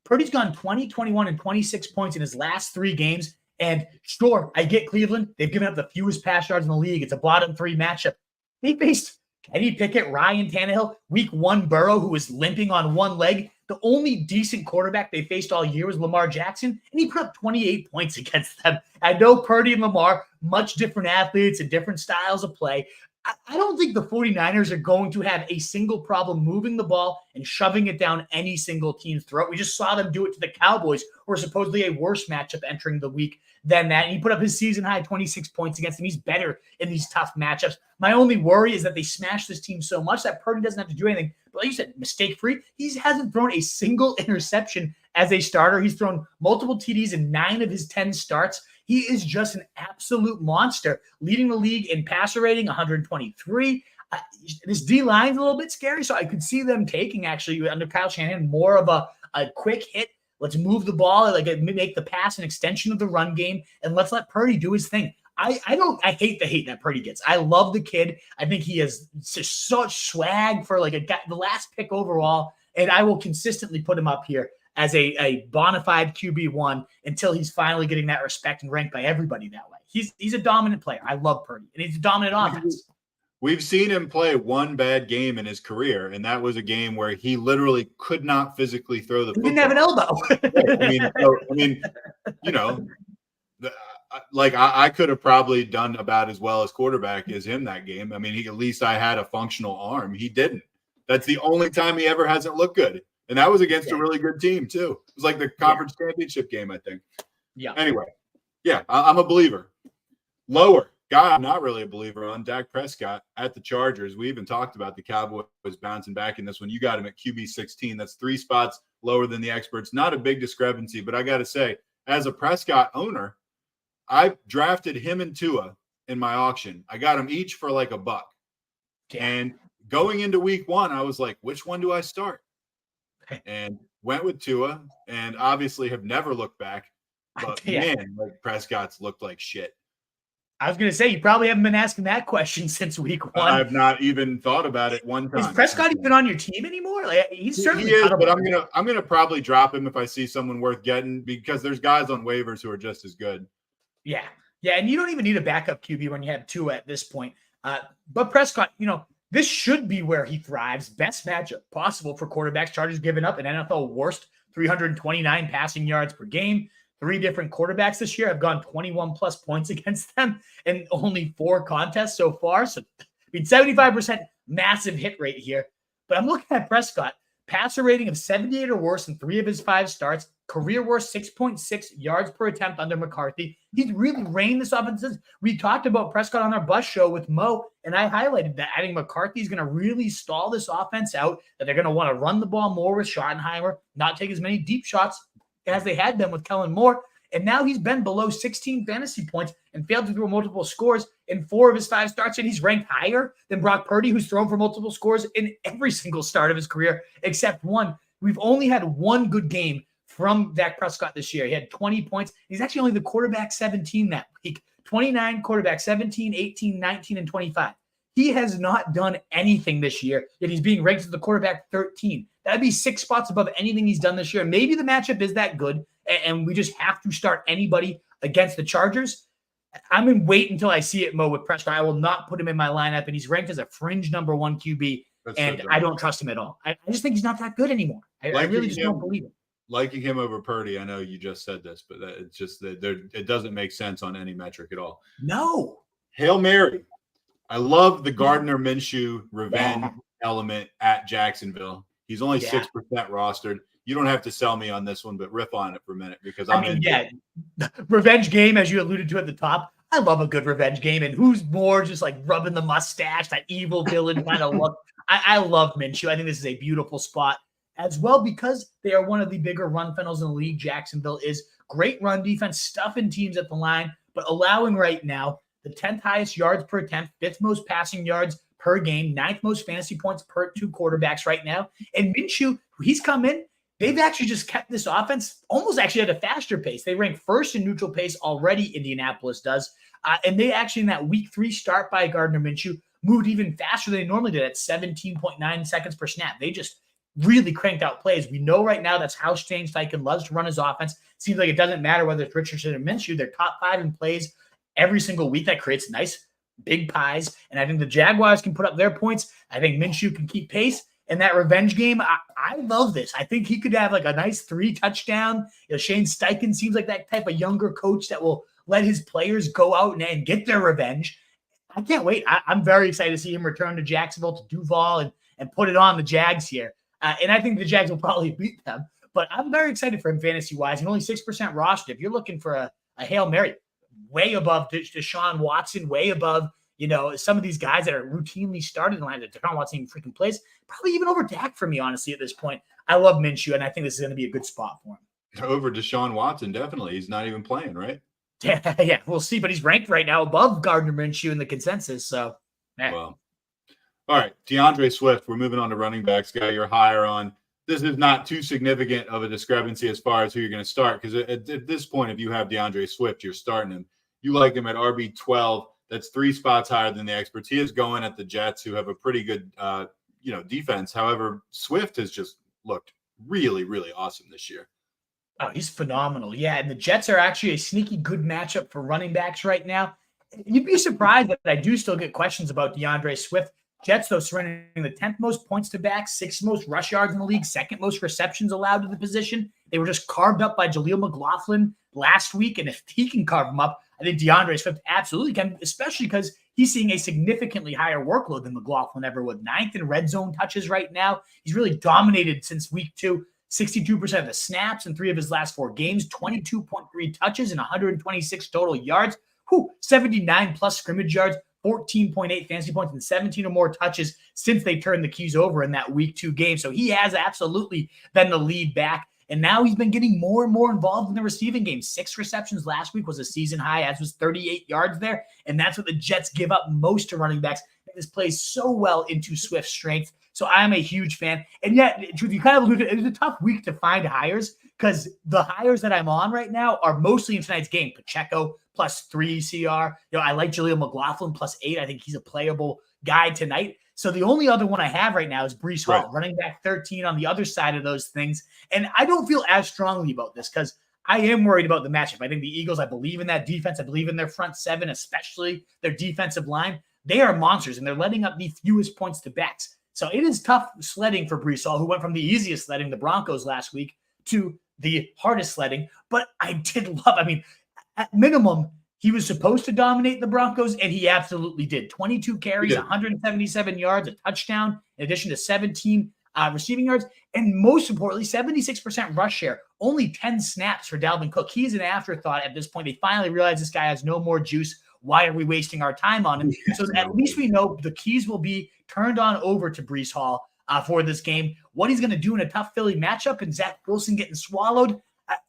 Purdy's gone 20, 21, and 26 points in his last 3 games, and sure, I get Cleveland. They've given up the fewest pass yards in the league. It's a bottom 3 matchup. They faced Kenny Pickett, Ryan Tannehill, week 1 Burrow, who was limping on one leg. The only decent quarterback they faced all year was Lamar Jackson, and he put up 28 points against them. I know Purdy and Lamar, much different athletes and different styles of play. I don't think the 49ers are going to have a single problem moving the ball and shoving it down any single team's throat. We just saw them do it to the Cowboys, who are supposedly a worse matchup entering the week than that. And he put up his season-high 26 points against them. He's better in these tough matchups. My only worry is that they smash this team so much that Purdy doesn't have to do anything. But like you said, mistake-free. He hasn't thrown a single interception as a starter. He's thrown multiple TDs in 9 of his 10 starts. He is just an absolute monster, leading the league in passer rating, 123. This D-line is a little bit scary, so I could see them taking, actually, under Kyle Shanahan, more of a quick hit. Let's move the ball, make the pass an extension of the run game, and let's let Purdy do his thing. I hate the hate that Purdy gets. I love the kid. I think he has just such swag for the last pick overall, and I will consistently put him up here as a bona fide QB1 until he's finally getting that respect and ranked by everybody that way. He's a dominant player. I love Purdy, and he's a dominant offense. We've seen him play one bad game in his career, and that was a game where he literally could not physically throw the football. He didn't have an elbow. I could have probably done about as well as quarterback as him that game. I mean, at least I had a functional arm. He didn't. That's the only time he ever hasn't looked good. And that was against a really good team, too. It was like the conference championship game, I think. Yeah. Anyway, I'm a believer. Lower. Guy I'm not really a believer on, Dak Prescott at the Chargers. We even talked about the Cowboys bouncing back in this one. You got him at QB 16. That's 3 spots lower than the experts. Not a big discrepancy, but I got to say, as a Prescott owner, I drafted him and Tua in my auction. I got them each for like $1. And going into week 1, I was like, which one do I start? And went with Tua, and obviously have never looked back. But man, Prescott's looked like shit. I was going to say, you probably haven't been asking that question since week 1. I've not even thought about it one time. Is Prescott even on your team anymore? He's certainly he is, but I'm gonna probably drop him if I see someone worth getting, because there's guys on waivers who are just as good. Yeah, and you don't even need a backup QB when you have Tua at this point. But Prescott, this should be where he thrives. Best matchup possible for quarterbacks. Chargers giving up an NFL worst 329 passing yards per game. 3 different quarterbacks this year have gone 21-plus points against them in only 4 contests so far. So, 75% massive hit rate here. But I'm looking at Prescott. Passer rating of 78 or worse in 3 of his 5 starts. Career worst 6.6 yards per attempt under McCarthy. He's really reined this offense. We talked about Prescott on our bus show with Mo, and I highlighted that. I think McCarthy's going to really stall this offense out, that they're going to want to run the ball more with Schottenheimer, not take as many deep shots as they had been with Kellen Moore. And now he's been below 16 fantasy points and failed to throw multiple scores in 4 of his 5 starts. And he's ranked higher than Brock Purdy, who's thrown for multiple scores in every single start of his career, except 1. We've only had 1 good game from Dak Prescott this year. He had 20 points. He's actually only the quarterback 17 that week. 29 quarterback, 17, 18, 19, and 25. He has not done anything this year, yet he's being ranked as the quarterback 13. That'd be 6 spots above anything he's done this year. Maybe the matchup is that good, and we just have to start anybody against the Chargers. I'm going to wait until I see it, Mo, with Prescott. I will not put him in my lineup, and he's ranked as a fringe number 1 QB, and I don't trust him at all. I just think he's not that good anymore. I really just don't believe it. liking him over Purdy. I know you just said this, but it's just that it doesn't make sense on any metric at all. No. Hail Mary. I love the Gardner Minshew revenge element at Jacksonville. He's only 6% rostered. You don't have to sell me on this one, but riff on it for a minute because revenge game, as you alluded to at the top. I love a good revenge game, and who's more just like rubbing the mustache, that evil villain kind of look. I love Minshew. I think this is a beautiful spot as well because they are one of the bigger run funnels in the league. Jacksonville is great run defense, stuffing teams at the line, but allowing right now the 10th highest yards per attempt, 5th most passing yards per game, 9th most fantasy points per 2 quarterbacks right now. And Minshew, he's come in. They've actually just kept this offense almost actually at a faster pace. They rank first in neutral pace already, Indianapolis does. And they actually, in that week 3 start by Gardner Minshew, moved even faster than they normally did at 17.9 seconds per snap. They just really cranked out plays. We know right now that's how Shane Steichen loves to run his offense. Seems like it doesn't matter whether it's Richardson or Minshew. They're top 5 in plays every single week. That creates nice big pies. And I think the Jaguars can put up their points. I think Minshew can keep pace. In that revenge game, I love this. I think he could have like a nice 3 touchdown. Shane Steichen seems like that type of younger coach that will let his players go out and get their revenge. I can't wait. I'm very excited to see him return to Jacksonville, to Duval, and put it on the Jags here. And I think the Jags will probably beat them. But I'm very excited for him fantasy-wise. And only 6% rostered. If you're looking for a Hail Mary, way above Deshaun Watson, way above some of these guys that are routinely started in line that Deshaun Watson even freaking plays, probably even over Dak for me, honestly, at this point. I love Minshew, and I think this is going to be a good spot for him. Over Deshaun Watson, definitely. He's not even playing, right? Yeah, we'll see. But he's ranked right now above Gardner Minshew in the consensus. So, Well, all right. DeAndre Swift, we're moving on to running backs. Guy you're higher on. This is not too significant of a discrepancy as far as who you're going to start because at this point, if you have DeAndre Swift, you're starting him. You like him at RB12. That's 3 spots higher than the experts. He is going at the Jets, who have a pretty good, defense. However, Swift has just looked really, really awesome this year. Oh, he's phenomenal. Yeah, and the Jets are actually a sneaky good matchup for running backs right now. You'd be surprised that I do still get questions about DeAndre Swift. Jets, though, surrendering the 10th most points to backs, 6th most rush yards in the league, 2nd most receptions allowed to the position. They were just carved up by Jaleel McLaughlin last week, and if he can carve them up, I think DeAndre Swift absolutely can, especially because he's seeing a significantly higher workload than McLaughlin ever would. 9th in red zone touches right now. He's really dominated since week 2. 62% of the snaps in 3 of his last 4 games, 22.3 touches and 126 total yards. 79 plus scrimmage yards, 14.8 fantasy points, and 17 or more touches since they turned the keys over in that week 2 game. So he has absolutely been the lead back. And now he's been getting more and more involved in the receiving game. 6 receptions last week was a season high, as was 38 yards there. And that's what the Jets give up most to running backs. This plays so well into Swift's strength. So I'm a huge fan. And yet, if you kind of look at it, it's a tough week to find hires because the hires that I'm on right now are mostly in tonight's game. Pacheco +3 CR. I like Jaleel McLaughlin +8. I think he's a playable guy tonight. So the only other one I have right now is Breece Hall, running back 13 on the other side of those things. And I don't feel as strongly about this because I am worried about the matchup. I think the Eagles, I believe in that defense. I believe in their front 7, especially their defensive line. They are monsters, and they're letting up the fewest points to backs. So it is tough sledding for Breece Hall, who went from the easiest sledding, the Broncos last week, to the hardest sledding. But I did love, at minimum, he was supposed to dominate the Broncos, and he absolutely did. 22 carries, 177 yards, a touchdown, in addition to 17 receiving yards, and most importantly, 76% rush share. Only 10 snaps for Dalvin Cook. He's an afterthought at this point. They finally realize this guy has no more juice. Why are we wasting our time on him? So at least we know the keys will be turned on over to Breece Hall for this game. What he's going to do in a tough Philly matchup and Zach Wilson getting swallowed,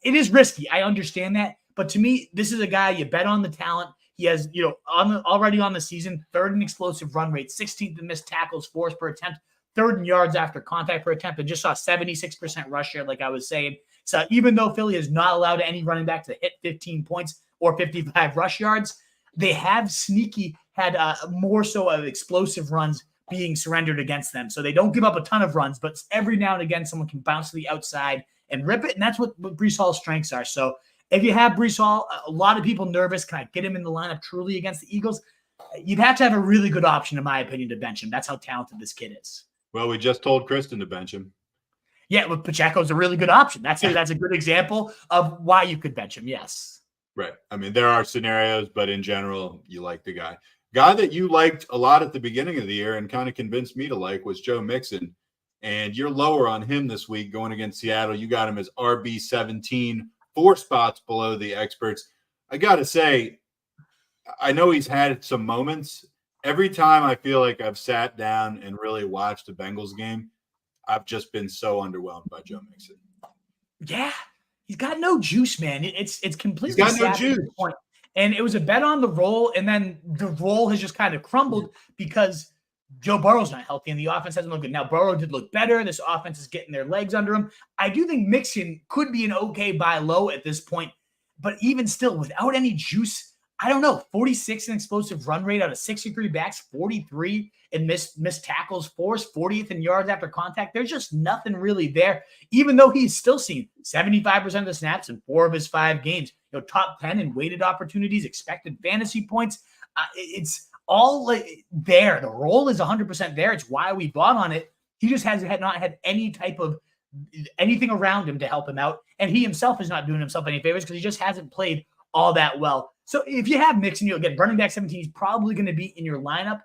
it is risky. I understand that. But to me, this is a guy you bet on the talent. He has, already on the season, 3rd in explosive run rate, 16th in missed tackles forced per attempt, 3rd in yards after contact per attempt, and just saw 76% rush share, like I was saying. So even though Philly has not allowed any running back to hit 15 points or 55 rush yards, they have sneaky had more so of explosive runs being surrendered against them. So they don't give up a ton of runs, but every now and again, someone can bounce to the outside and rip it. And that's what Breece Hall's strengths are. So if you have Breece Hall, a lot of people nervous. Can I get him in the lineup truly against the Eagles? You'd have to have a really good option, in my opinion, to bench him. That's how talented this kid is. Well, we just told Kristen to bench him. Yeah, look, Pacheco's a really good option. That's a good example of why you could bench him. Yes. Right. I mean, there are scenarios, but in general, you like the guy. Guy that you liked a lot at the beginning of the year and kind of convinced me to like was Joe Mixon. And you're lower on him this week going against Seattle. You got him as RB 17, 4 spots below the experts. I got to say, I know he's had some moments. Every time I feel like I've sat down and really watched a Bengals game, I've just been so underwhelmed by Joe Mixon. Yeah, he's got no juice, man. It's completely He's got no sad juice. at this point. And it was a bet on the roll, and then the roll has just kind of crumbled because Joe Burrow's not healthy and the offense hasn't looked good. Now, Burrow did look better. This offense is getting their legs under him. I do think Mixon could be an okay buy low at this point, but even still, without any juice, I don't know. 46 in explosive run rate out of 63 backs, 43 in missed tackles forced, 40th in yards after contact. There's just nothing really there, even though he's still seen 75% of the snaps in 4 of his 5 games. Top 10 in weighted opportunities, expected fantasy points. It's all there. The role is 100% there. It's why we bought on it. He just has not had any type of anything around him to help him out. And he himself is not doing himself any favors because he just hasn't played all that well. So if you have Mixon, you'll get running back 17. He's probably going to be in your lineup.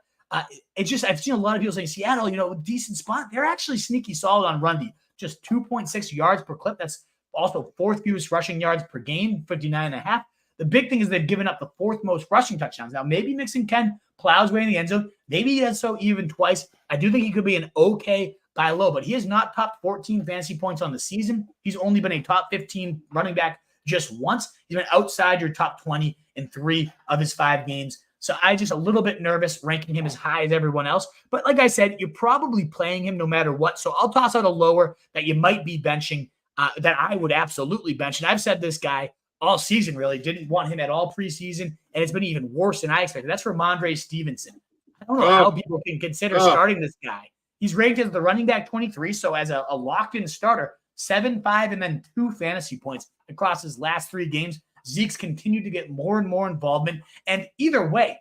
It's just, I've seen a lot of people saying Seattle, decent spot. They're actually sneaky solid on run D. Just 2.6 yards per clip. That's also 4th fewest rushing yards per game, 59.5. The big thing is they've given up the 4th most rushing touchdowns. Now, maybe Mixon can plow his way in the end zone. Maybe he does so even twice. I do think he could be an okay buy low, but he has not topped 14 fantasy points on the season. He's only been a top 15 running back just once. He's been outside your top 20 in 3 of his 5 games. So I just a little bit nervous ranking him as high as everyone else. But like I said, you're probably playing him no matter what. So I'll toss out a lower that you might be benching that I would absolutely bench. And I've said this guy all season, really. Didn't want him at all preseason, and it's been even worse than I expected. That's Ramondre Stevenson. I don't know how people can consider starting this guy. He's ranked as the running back 23, so as a locked-in starter, 7, 5, and then 2 fantasy points across his last 3 games. Zeke's continued to get more and more involvement, and either way,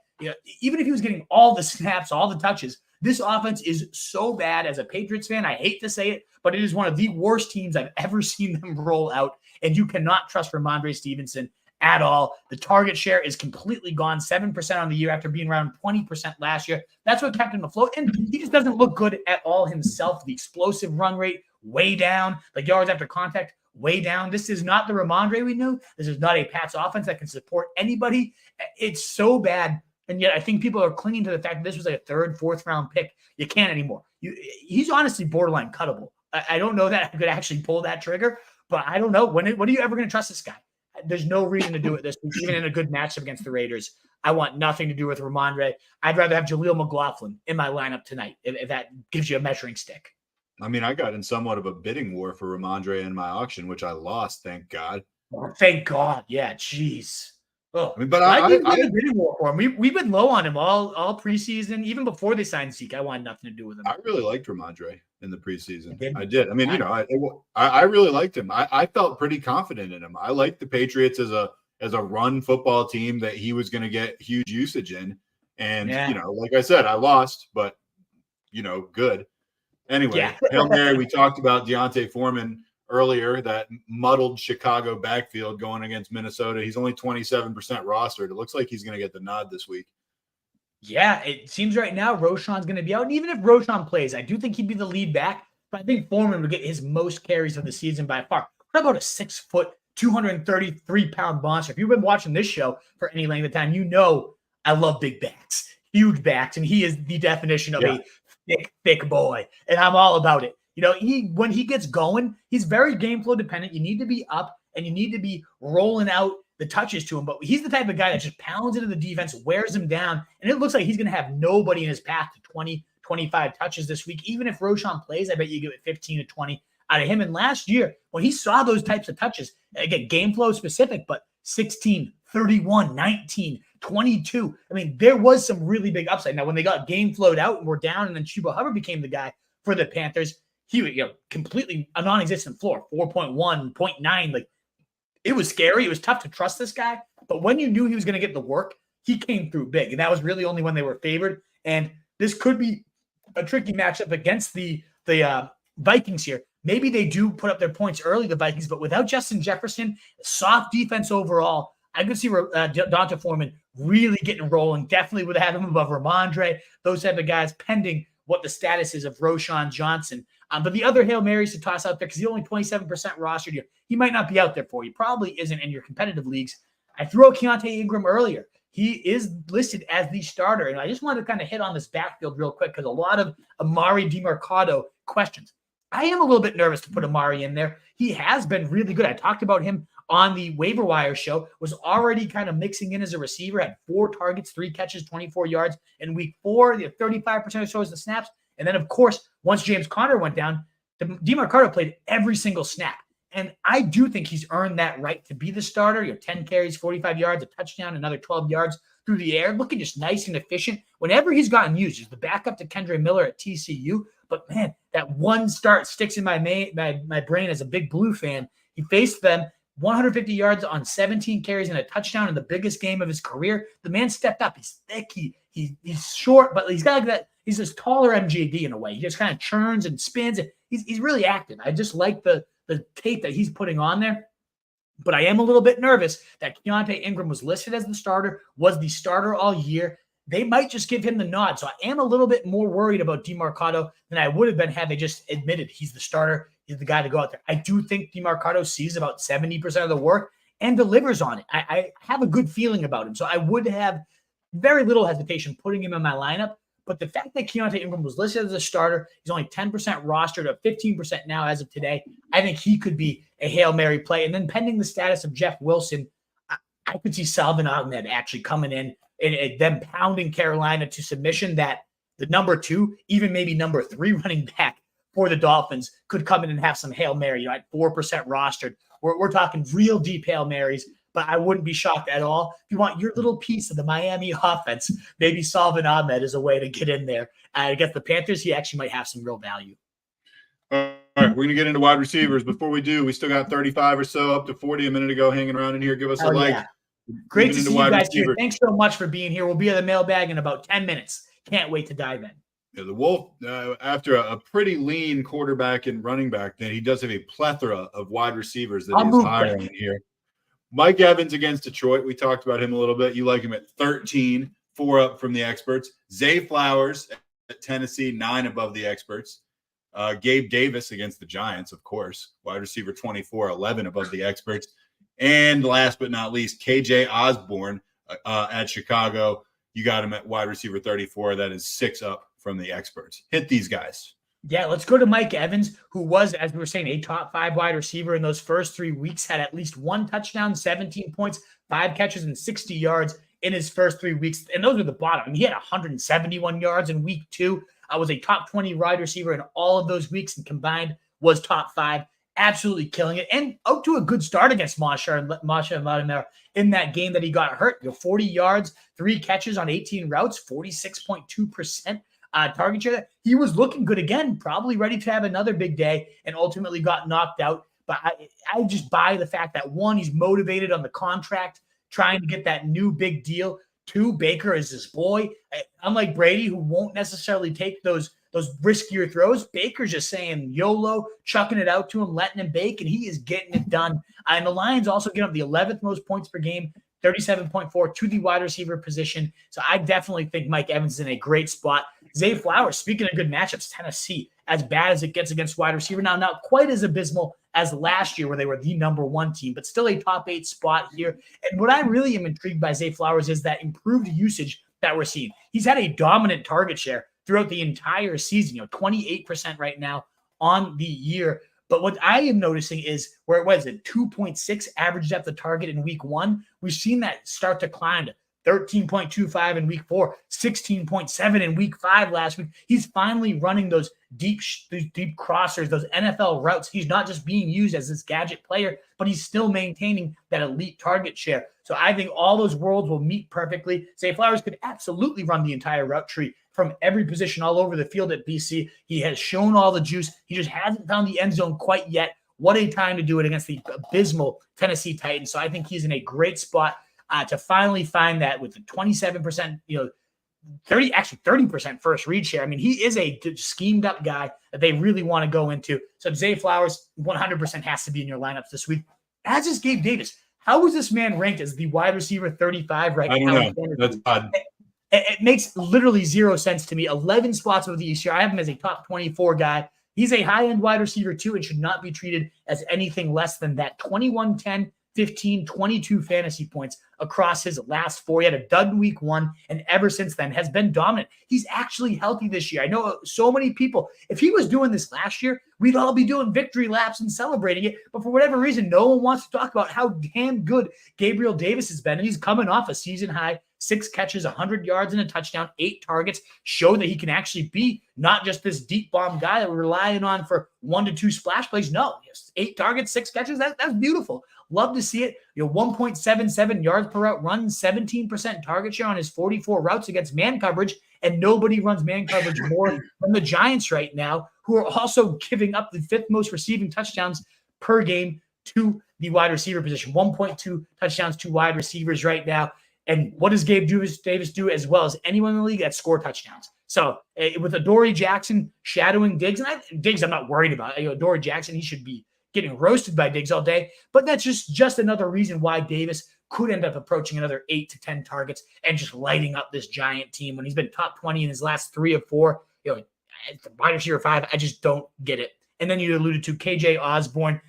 even if he was getting all the snaps, all the touches, this offense is so bad. As a Patriots fan, I hate to say it, but it is one of the worst teams I've ever seen them roll out, and you cannot trust Ramondre Stevenson at all. The target share is completely gone, 7% on the year after being around 20% last year. That's what kept him afloat, and he just doesn't look good at all himself. The explosive run rate, way down. The yards after contact, way down. This is not the Ramondre we knew. This is not a Pats offense that can support anybody. It's so bad. And yet I think people are clinging to the fact that this was a 3rd, 4th round pick. You can't anymore. He's honestly borderline cuttable. I don't know that I could actually pull that trigger, but I don't know. When are you ever going to trust this guy? There's no reason to do it this week, even in a good matchup against the Raiders. I want nothing to do with Ramondre. I'd rather have Jaleel McLaughlin in my lineup tonight, if that gives you a measuring stick. I mean, I got in somewhat of a bidding war for Ramondre in my auction, which I lost, thank God. Oh, thank God. Yeah, jeez. Oh, I mean, but I bidding war for him. We've been low on him all preseason, even before they signed Zeke. I wanted nothing to do with him. I really liked Ramondre in the preseason. I did. I mean, I really liked him. I felt pretty confident in him. I liked the Patriots as a run football team that he was going to get huge usage in. And, like I said, I lost, but, good. Anyway, Hail Mary, we talked about Deontay Foreman earlier, that muddled Chicago backfield going against Minnesota. He's only 27% rostered. It looks like he's going to get the nod this week. Yeah, it seems right now Roschon's going to be out. And even if Roschon plays, I do think he'd be the lead back. But I think Foreman would get his most carries of the season by far. What about a 6-foot, 233-pound monster? If you've been watching this show for any length of time, I love big backs, huge backs, and he is the definition of a thick boy. And I'm all about it. When he gets going, he's very game flow dependent. You need to be up and you need to be rolling out the touches to him. But he's the type of guy that just pounds into the defense, wears him down. And it looks like he's going to have nobody in his path to 20, 25 touches this week. Even if Roschon plays, I bet you give it 15 to 20 out of him. And last year, when he saw those types of touches, again, game flow specific, but 16, 31, 19, 22. I mean, there was some really big upside. Now, when they got game flowed out and were down, and then Chuba Hubbard became the guy for the Panthers, he was completely a non-existent floor, 4.1, 0.9. Like, it was scary. It was tough to trust this guy. But when you knew he was going to get the work, he came through big. And that was really only when they were favored. And this could be a tricky matchup against the Vikings here. maybe they do put up their points early, the Vikings, but without Justin Jefferson, soft defense overall, I could see D'Onta Foreman really getting rolling. Definitely would have him above Ramondre, those type of guys, pending what the status is of Roschon Johnson. But the other Hail Marys to toss out there, because he's only 27% rostered here, he might not be out there for you. Probably isn't in your competitive leagues. I threw out Keontae Ingram earlier. He is listed as the starter. And I just wanted to kind of hit on this backfield real quick because a lot of Amari DeMarcado questions. I am a little bit nervous to put Amari in there. He has been really good. I talked about him on the waiver wire show, was already kind of mixing in as a receiver, had 4 targets, 3 catches, 24 yards. In week 4, the 35% or so is the snaps. And then, of course, once James Conner went down, DeMarcado played every single snap. And I do think he's earned that right to be the starter. 10 carries, 45 yards, a touchdown, another 12 yards through the air. Looking just nice and efficient. Whenever he's gotten used, he's the backup to Kendre Miller at TCU. But, man, that one start sticks in my brain as a big Blue fan. He faced them 150 yards on 17 carries and a touchdown in the biggest game of his career. The man stepped up. He's thick. He's short, but he's got like that. He's this taller MJD in a way. He just kind of churns and spins. He's really active. I just like the tape that he's putting on there. But I am a little bit nervous that Keontae Ingram was listed as the starter, was the starter all year. They might just give him the nod. So I am a little bit more worried about DeMarcado than I would have been had they just admitted he's the starter. He's the guy to go out there. I do think DeMarcado sees about 70% of the work and delivers on it. I have a good feeling about him. So I would have very little hesitation putting him in my lineup. But the fact that Keontae Ingram was listed as a starter, he's only 10% rostered at 15% now as of today. I think he could be a Hail Mary play. And then pending the status of Jeff Wilson, I could see Salvon Ahmed actually coming in and them pounding Carolina to submission, that the number 2, even maybe number 3 running back for the Dolphins could come in and have some Hail Mary, at 4% rostered. We're talking real deep Hail Marys, but I wouldn't be shocked at all. If you want your little piece of the Miami offense, maybe Salvon Ahmed is a way to get in there. Against the Panthers, he actually might have some real value. All right, we're going to get into wide receivers. Before we do, we still got 35 or so, up to 40 a minute ago hanging around in here. Give us a like. Yeah. Great to see you guys here. Thanks so much for being here. We'll be at the mailbag in about 10 minutes. Can't wait to dive in. Yeah, the Wolf, after a pretty lean quarterback and running back, then he does have a plethora of wide receivers that he's hiring here. Mike Evans against Detroit. We talked about him a little bit. You like him at 13, 4 up from the experts. Zay Flowers at Tennessee, 9 above the experts. Gabe Davis against the Giants, of course. Wide receiver 24, 11 above the experts. And last but not least, KJ Osborne at Chicago. You got him at wide receiver 34. That is 6 up from the experts. Hit these guys. Yeah, let's go to Mike Evans, who was, as we were saying, a top 5 wide receiver in those first 3 weeks, had at least 1 touchdown, 17 points, 5 catches, and 60 yards in his first 3 weeks. And those are the bottom. I mean, he had 171 yards in week 2. Was a top 20 wide receiver in all of those weeks, and combined was top 5. Absolutely killing it. And out to a good start against Masha and Lattimore in that game that he got hurt. 40 yards, 3 catches on 18 routes, 46.2%. Target share. He was looking good again, probably ready to have another big day, and ultimately got knocked out. But I just buy the fact that, 1, he's motivated on the contract, trying to get that new big deal. 2, Baker is his boy. Unlike Brady, who won't necessarily take those riskier throws, Baker's just saying YOLO, chucking it out to him, letting him bake, and he is getting it done. And the Lions also get up the 11th most points per game, 37.4 to the wide receiver position. So I definitely think Mike Evans is in a great spot. Zay Flowers, speaking of good matchups, Tennessee, as bad as it gets against wide receiver. Now, not quite as abysmal as last year where they were the number 1 team, but still a top 8 spot here. And what I really am intrigued by Zay Flowers is that improved usage that we're seeing. He's had a dominant target share throughout the entire season, 28% right now on the year. But what I am noticing is where it was at 2.6 average depth of target in week 1, we've seen that start to climb to 13.25 in week 4, 16.7 in week 5 last week. He's finally running those deep crossers, those NFL routes. He's not just being used as this gadget player, but he's still maintaining that elite target share. So I think all those worlds will meet perfectly. Zay Flowers could absolutely run the entire route tree from every position all over the field at BC. He has shown all the juice. He just hasn't found the end zone quite yet. What a time to do it against the abysmal Tennessee Titans. So I think he's in a great spot to finally find that with the 27%, 30% first read share. I mean, he is a schemed up guy that they really want to go into. So Zay Flowers 100% has to be in your lineups this week, as is Gabe Davis. How is this man ranked as the wide receiver 35 right now? I don't know. That's odd. It makes literally zero sense to me. 11 spots over the ECR. I have him as a top 24 guy. He's a high-end wide receiver too and should not be treated as anything less than that. 21, 10, 15, 22 fantasy points across his last 4. He had a dud week 1, and ever since then has been dominant. He's actually healthy this year. I know so many people, if he was doing this last year, we'd all be doing victory laps and celebrating it. But for whatever reason, no one wants to talk about how damn good Gabriel Davis has been. And he's coming off a season high 6 catches, 100 yards and a touchdown, 8 targets, show that he can actually be not just this deep bomb guy that we're relying on for 1 to 2 splash plays. No, 8 targets, 6 catches. That's beautiful. Love to see it. 1.77 yards per route run, 17% target share on his 44 routes against man coverage. And nobody runs man coverage more than the Giants right now, who are also giving up the 5th most receiving touchdowns per game to the wide receiver position. 1.2 touchdowns to wide receivers right now. And what does Gabe Davis do as well as anyone in the league that score touchdowns? So with Adoree Jackson shadowing Diggs, and Diggs I'm not worried about. Adoree Jackson, he should be getting roasted by Diggs all day. But that's just another reason why Davis could end up approaching another 8 to 10 targets and just lighting up this Giant team when he's been top 20 in his last 3 or 4. Wide receiver 5, I just don't get it. And then you alluded to KJ Osborne,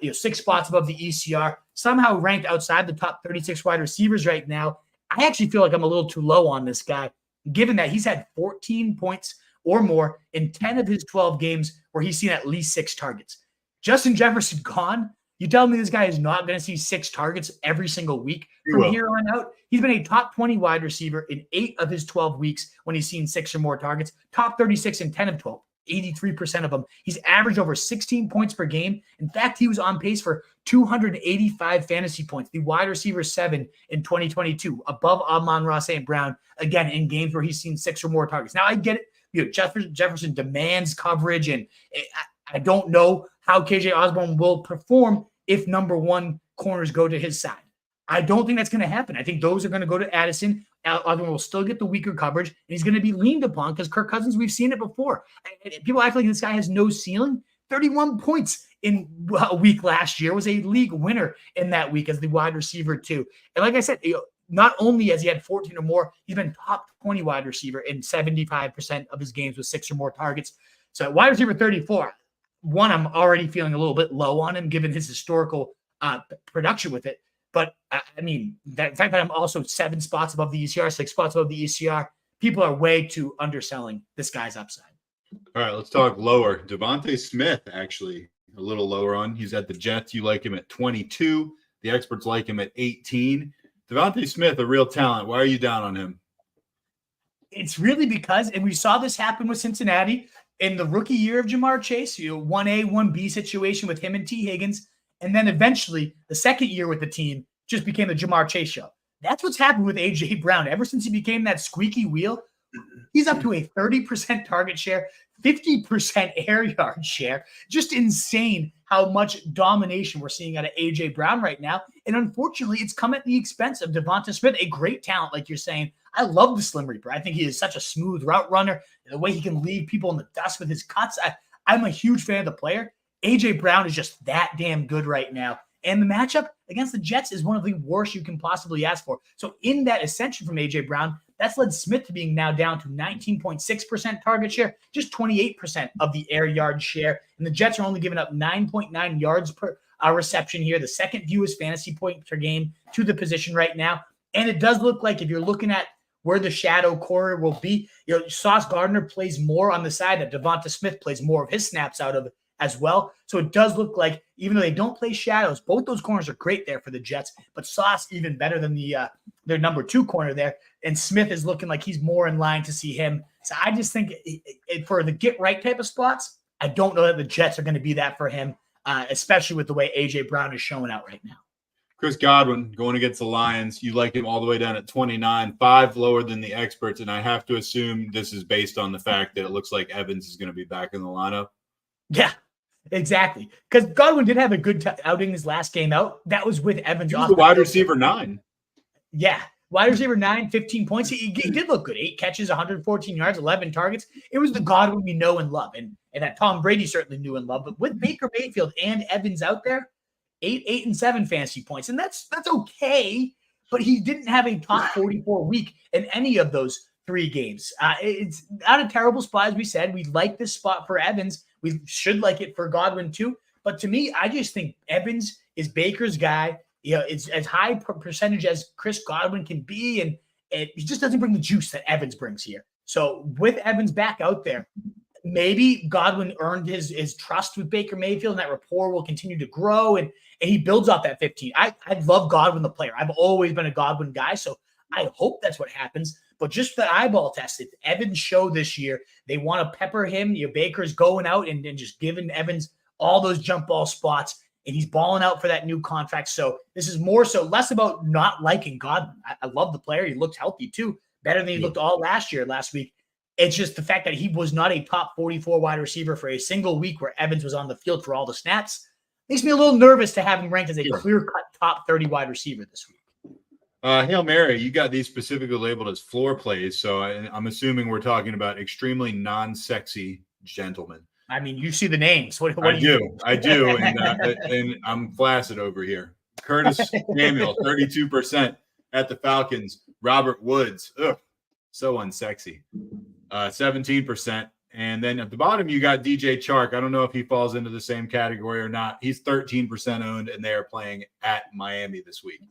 6 spots above the ECR, somehow ranked outside the top 36 wide receivers right now. I actually feel like I'm a little too low on this guy, given that he's had 14 points or more in 10 of his 12 games where he's seen at least 6 targets. Justin Jefferson gone. You tell me this guy is not going to see 6 targets every single week from here on out. He's been a top 20 wide receiver in 8 of his 12 weeks when he's seen 6 or more targets, top 36 in 10 of 12. 83% of them. He's averaged over 16 points per game. In fact, he was on pace for 285 fantasy points, the wide receiver 7 in 2022, above Amon-Ra St. Brown, again, in games where he's seen 6 or more targets. Now, I get it. Jefferson demands coverage, and I don't know how KJ Osborne will perform if number 1 corners go to his side. I don't think that's going to happen. I think those are going to go to Addison. Osborne will still get the weaker coverage, and he's going to be leaned upon because Kirk Cousins, we've seen it before. And people act like this guy has no ceiling. 31 points in a week last year, was a league winner in that week as the wide receiver too. And like I said, not only has he had 14 or more, he's been top 20 wide receiver in 75% of his games with 6 or more targets. So wide receiver 34, one, I'm already feeling a little bit low on him given his historical production with it. But I mean, the fact that I'm also 7 spots above the ECR, 6 spots above the ECR, people are way too underselling this guy's upside. All right, let's talk lower. Javonte Smith, actually, a little lower on. He's at the Jets. You like him at 22. The experts like him at 18. Javonte Smith, a real talent. Why are you down on him? It's really because, and we saw this happen with Cincinnati in the rookie year of Jamar Chase, 1A, 1B situation with him and T. Higgins. And then eventually, the second year with the team just became the Jamar Chase show. That's what's happened with A.J. Brown. Ever since he became that squeaky wheel, he's up to a 30% target share, 50% air yard share. Just insane how much domination we're seeing out of A.J. Brown right now. And unfortunately, it's come at the expense of Devonta Smith, a great talent, like you're saying. I love the Slim Reaper. I think he is such a smooth route runner. The way he can leave people in the dust with his cuts. I'm a huge fan of the player. A.J. Brown is just that damn good right now. And the matchup against the Jets is one of the worst you can possibly ask for. So in that ascension from A.J. Brown, that's led Smith to being now down to 19.6% target share, just 28% of the air yard share. And the Jets are only giving up 9.9 yards per reception here, the second fewest fantasy point per game to the position right now. And it does look like if you're looking at where the shadow corner will be, Sauce Gardner plays more on the side that Devonta Smith plays more of his snaps out of as well. So it does look like, even though they don't play shadows, both those corners are great there for the Jets, but Sauce even better than their number 2 corner there. And Smith is looking like he's more in line to see him. So I just think for the get right type of spots, I don't know that the Jets are going to be that for him, especially with the way A.J. Brown is showing out right now. Chris Godwin going against the Lions. You like him all the way down at 29, 5 lower than the experts. And I have to assume this is based on the fact that it looks like Evans is going to be back in the lineup. Yeah, exactly. Because Godwin did have a good outing his last game out. That was with Evans. He was the wide receiver 9. Yeah. Wide receiver 9, 15 points. He did look good. 8 catches, 114 yards, 11 targets. It was the Godwin we know and love, and that Tom Brady certainly knew and loved. But with Baker Mayfield and Evans out there, 8 and 7 fantasy points, and that's okay. But he didn't have a top 44 week in any of those 3 games. It's not a terrible spot, as we said. We like this spot for Evans. We should like it for Godwin too. But to me, I just think Evans is Baker's guy. It's as high percentage as Chris Godwin can be, and he just doesn't bring the juice that Evans brings here. So with Evans back out there, maybe Godwin earned his trust with Baker Mayfield, and that rapport will continue to grow, and he builds off that 15. I love Godwin, the player. I've always been a Godwin guy, so I hope that's what happens. But just the eyeball test, if Evans show this year, they want to pepper him. Baker's going out and just giving Evans all those jump ball spots, and he's balling out for that new contract. So this is more so less about not liking Godwin. I love the player. He looked healthy too, better than he looked all last week. It's just the fact that he was not a top 44 wide receiver for a single week where Evans was on the field for all the snaps. Makes me a little nervous to have him ranked as a clear-cut top 30 wide receiver this week. Hail Mary, you got these specifically labeled as floor plays, so I'm assuming we're talking about extremely non-sexy gentlemen. I mean, you see the names. What I do, and I'm flaccid over here. Curtis Samuel, 32% at the Falcons. Robert Woods, so unsexy, 17%. And then at the bottom, you got DJ Chark. I don't know if he falls into the same category or not. He's 13% owned, and they are playing at Miami this week.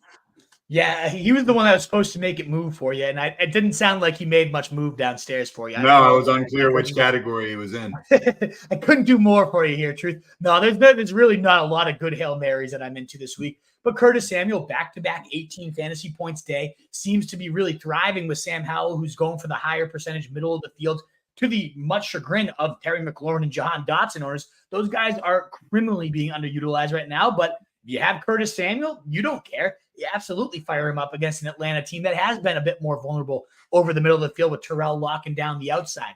Yeah, he was the one that was supposed to make it move for you, and it didn't sound like he made much move downstairs for you. No, I was unclear which category he was in. I couldn't do more for you here, Truth. No, there's really not a lot of good Hail Marys that I'm into this week. But Curtis Samuel, back-to-back 18 fantasy points day, seems to be really thriving with Sam Howell, who's going for the higher percentage middle of the field, to the much chagrin of Terry McLaurin and Jahan Dotson owners. Those guys are criminally being underutilized right now, but if you have Curtis Samuel, you don't care. You absolutely fire him up against an Atlanta team that has been a bit more vulnerable over the middle of the field with Terrell locking down the outside.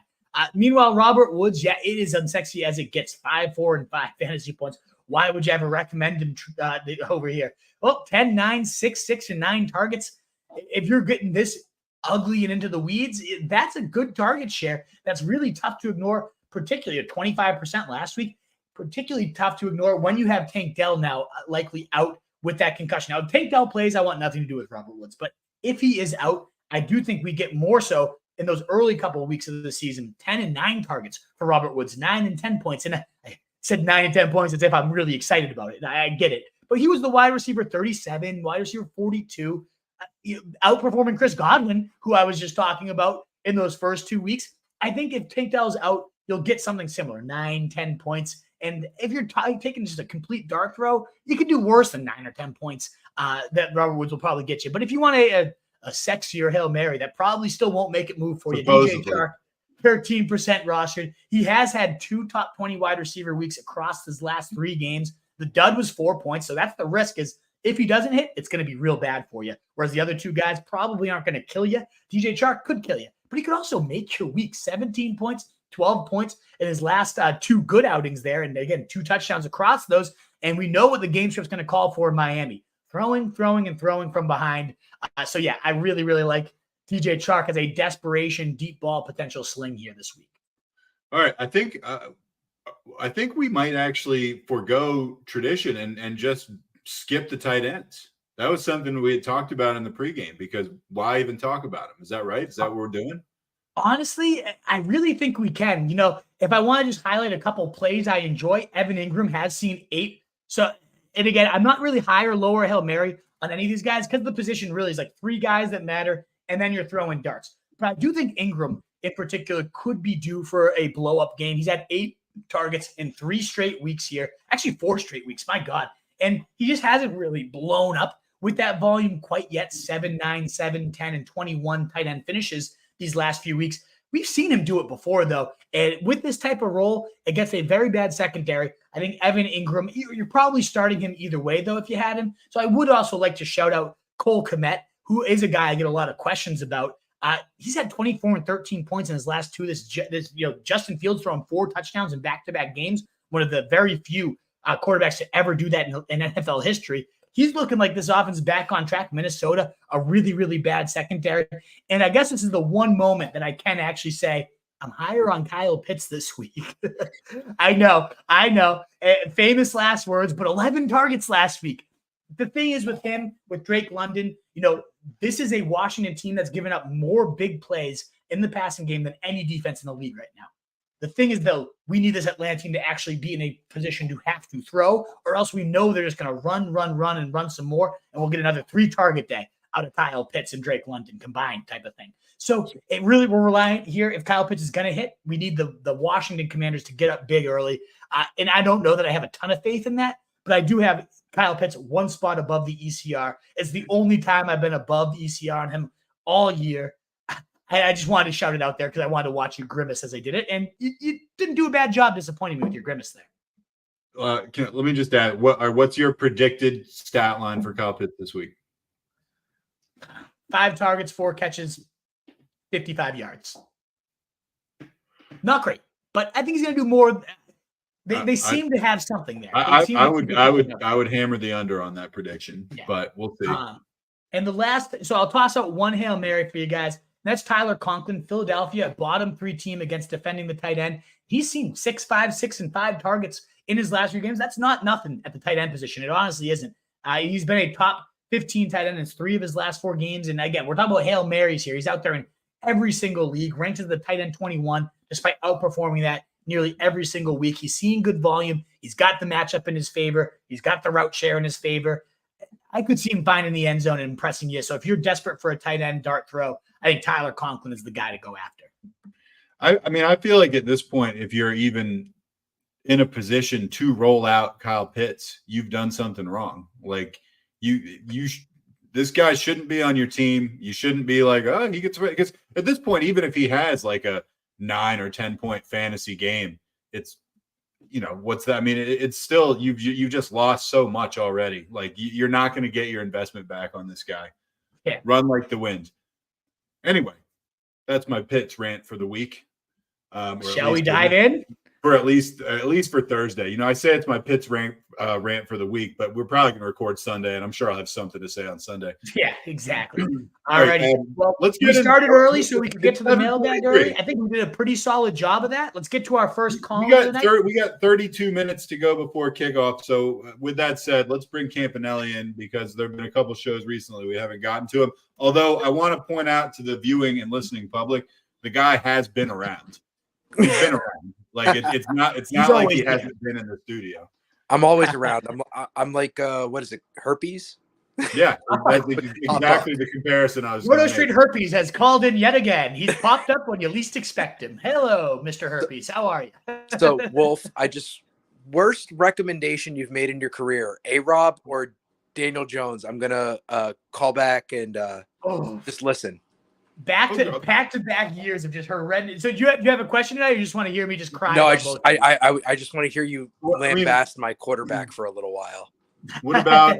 Meanwhile, Robert Woods, it is unsexy as it gets. 5, 4, and 5 fantasy points. Why would you ever recommend him over here? Well, 10, 9, 6, 6, and 9 targets. If you're getting this ugly and into the weeds, that's a good target share. That's really tough to ignore, particularly at 25% last week. Particularly tough to ignore when you have Tank Dell now likely out with that concussion. Now, if Tank Dell plays, I want nothing to do with Robert Woods. But if he is out, I do think we get more so in those early couple of weeks of the season. 10 and 9 targets for Robert Woods, 9 and 10 points. And I said 9 and 10 points as if I'm really excited about it. I get it. But he was the wide receiver 37, wide receiver 42, outperforming Chris Godwin, who I was just talking about in those first 2 weeks. I think if Tank Dell's out, you'll get something similar, 9, 10 points. And if you're taking just a complete dart throw, you can do worse than 9 or 10 points that Robert Woods will probably get you. But if you want a sexier Hail Mary, that probably still won't make it move for you. DJ Chark, 13% rostered. He has had 2 top 20 wide receiver weeks across his last 3 games. The dud was 4 points. So that's the risk is if he doesn't hit, it's going to be real bad for you. Whereas the other 2 guys probably aren't going to kill you. DJ Chark could kill you, but he could also make your week. 17 points. 12 points in his last 2 good outings there. And again, 2 touchdowns across those. And we know what the game script's going to call for in Miami. Throwing from behind. So yeah, I really, really like DJ Chark as a desperation deep ball potential sling here this week. All right. I think we might actually forego tradition and just skip the tight ends. That was something we had talked about in the pregame because why even talk about them? Is that right? Is that what we're doing? Honestly, I really think we can. If I want to just highlight a couple plays I enjoy, Evan Ingram has seen 8. So, and again, I'm not really high or lower Hail Mary on any of these guys because the position really is like 3 guys that matter, and then you're throwing darts. But I do think Ingram in particular could be due for a blow-up game. He's had 8 targets in 3 straight weeks here. Actually, 4 straight weeks. My God. And he just hasn't really blown up with that volume quite yet. 7, 9, 7, 10, and 21 tight end finishes these last few weeks. We've seen him do it before, though. And with this type of role against a very bad secondary, I think Evan Ingram, you're probably starting him either way, though, if you had him. So I would also like to shout out Cole Kmet, who is a guy I get a lot of questions about. He's had 24 and 13 points in his last 2. Justin Fields throwing 4 touchdowns in back-to-back games, one of the very few quarterbacks to ever do that in NFL history. he's looking like this offense is back on track. Minnesota, a really, really bad secondary. And I guess this is the one moment that I can actually say I'm higher on Kyle Pitts this week. I know. Famous last words, but 11 targets last week. The thing is with him, with Drake London, this is a Washington team that's given up more big plays in the passing game than any defense in the league right now. The thing is, though, we need this Atlanta team to actually be in a position to have to throw, or else we know they're just going to run some more, and we'll get another 3-target day out of Kyle Pitts and Drake London combined type of thing. So we're relying here. If Kyle Pitts is going to hit, we need the Washington Commanders to get up big early. And I don't know that I have a ton of faith in that, but I do have Kyle Pitts one spot above the ECR. It's the only time I've been above the ECR on him all year. I just wanted to shout it out there because I wanted to watch you grimace as I did it. And you didn't do a bad job disappointing me with your grimace there. Let me just add, what's your predicted stat line for Kyle Pitts this week? 5 targets, 4 catches, 55 yards. Not great, but I think he's going to do more. They seem to have something there. I would hammer the under on that prediction, but we'll see. And the last, so I'll toss out one Hail Mary for you guys. That's Tyler Conklin, Philadelphia, bottom 3 team against defending the tight end. He's seen 6 and 5 targets in his last 3 games. That's not nothing at the tight end position. It honestly isn't. He's been a top 15 tight end in 3 of his last 4 games. And again, we're talking about Hail Marys here. He's out there in every single league, ranked as the tight end 21, despite outperforming that nearly every single week. He's seeing good volume. He's got the matchup in his favor. He's got the route share in his favor. I could see him finding the end zone and impressing you. So if you're desperate for a tight end dart throw, I think Tyler Conklin is the guy to go after. I feel like at this point, if you're even in a position to roll out Kyle Pitts, you've done something wrong. Like this guy shouldn't be on your team. You shouldn't be like, oh, he gets, because at this point, even if he has like a 9 or 10 point fantasy game, it's, what's that? I mean, it's still, you've just lost so much already. Like you're not going to get your investment back on this guy. Yeah. Run like the wind. Anyway, that's my Pitts rant for the week. Shall we dive in? For at least for Thursday. I say it's my Pitts rant for the week, but we're probably going to record Sunday, and I'm sure I'll have something to say on Sunday. Yeah, exactly. All righty. Well, we started early so we could get to the mailbag early. I think we did a pretty solid job of that. Let's get to our first call. We got 32 minutes to go before kickoff. So with that said, let's bring Campanelli in because there have been a couple shows recently we haven't gotten to him. Although I want to point out to the viewing and listening public, the guy has been around. He's been around. Like it's not like he hasn't been in the studio. I'm always around. I'm like what is it? Herpes? Yeah, exactly the comparison I was. Roto Street Herpes has called in yet again. He's popped up when you least expect him. Hello, Mr. Herpes. How are you? So, Wolf, worst recommendation you've made in your career, A-Rob or Daniel Jones? I'm gonna call back and just listen. Back to back years of just horrendous. So do you have a question tonight, or you just want to hear me just cry? No, I just want to hear you lambast my quarterback for a little while. What about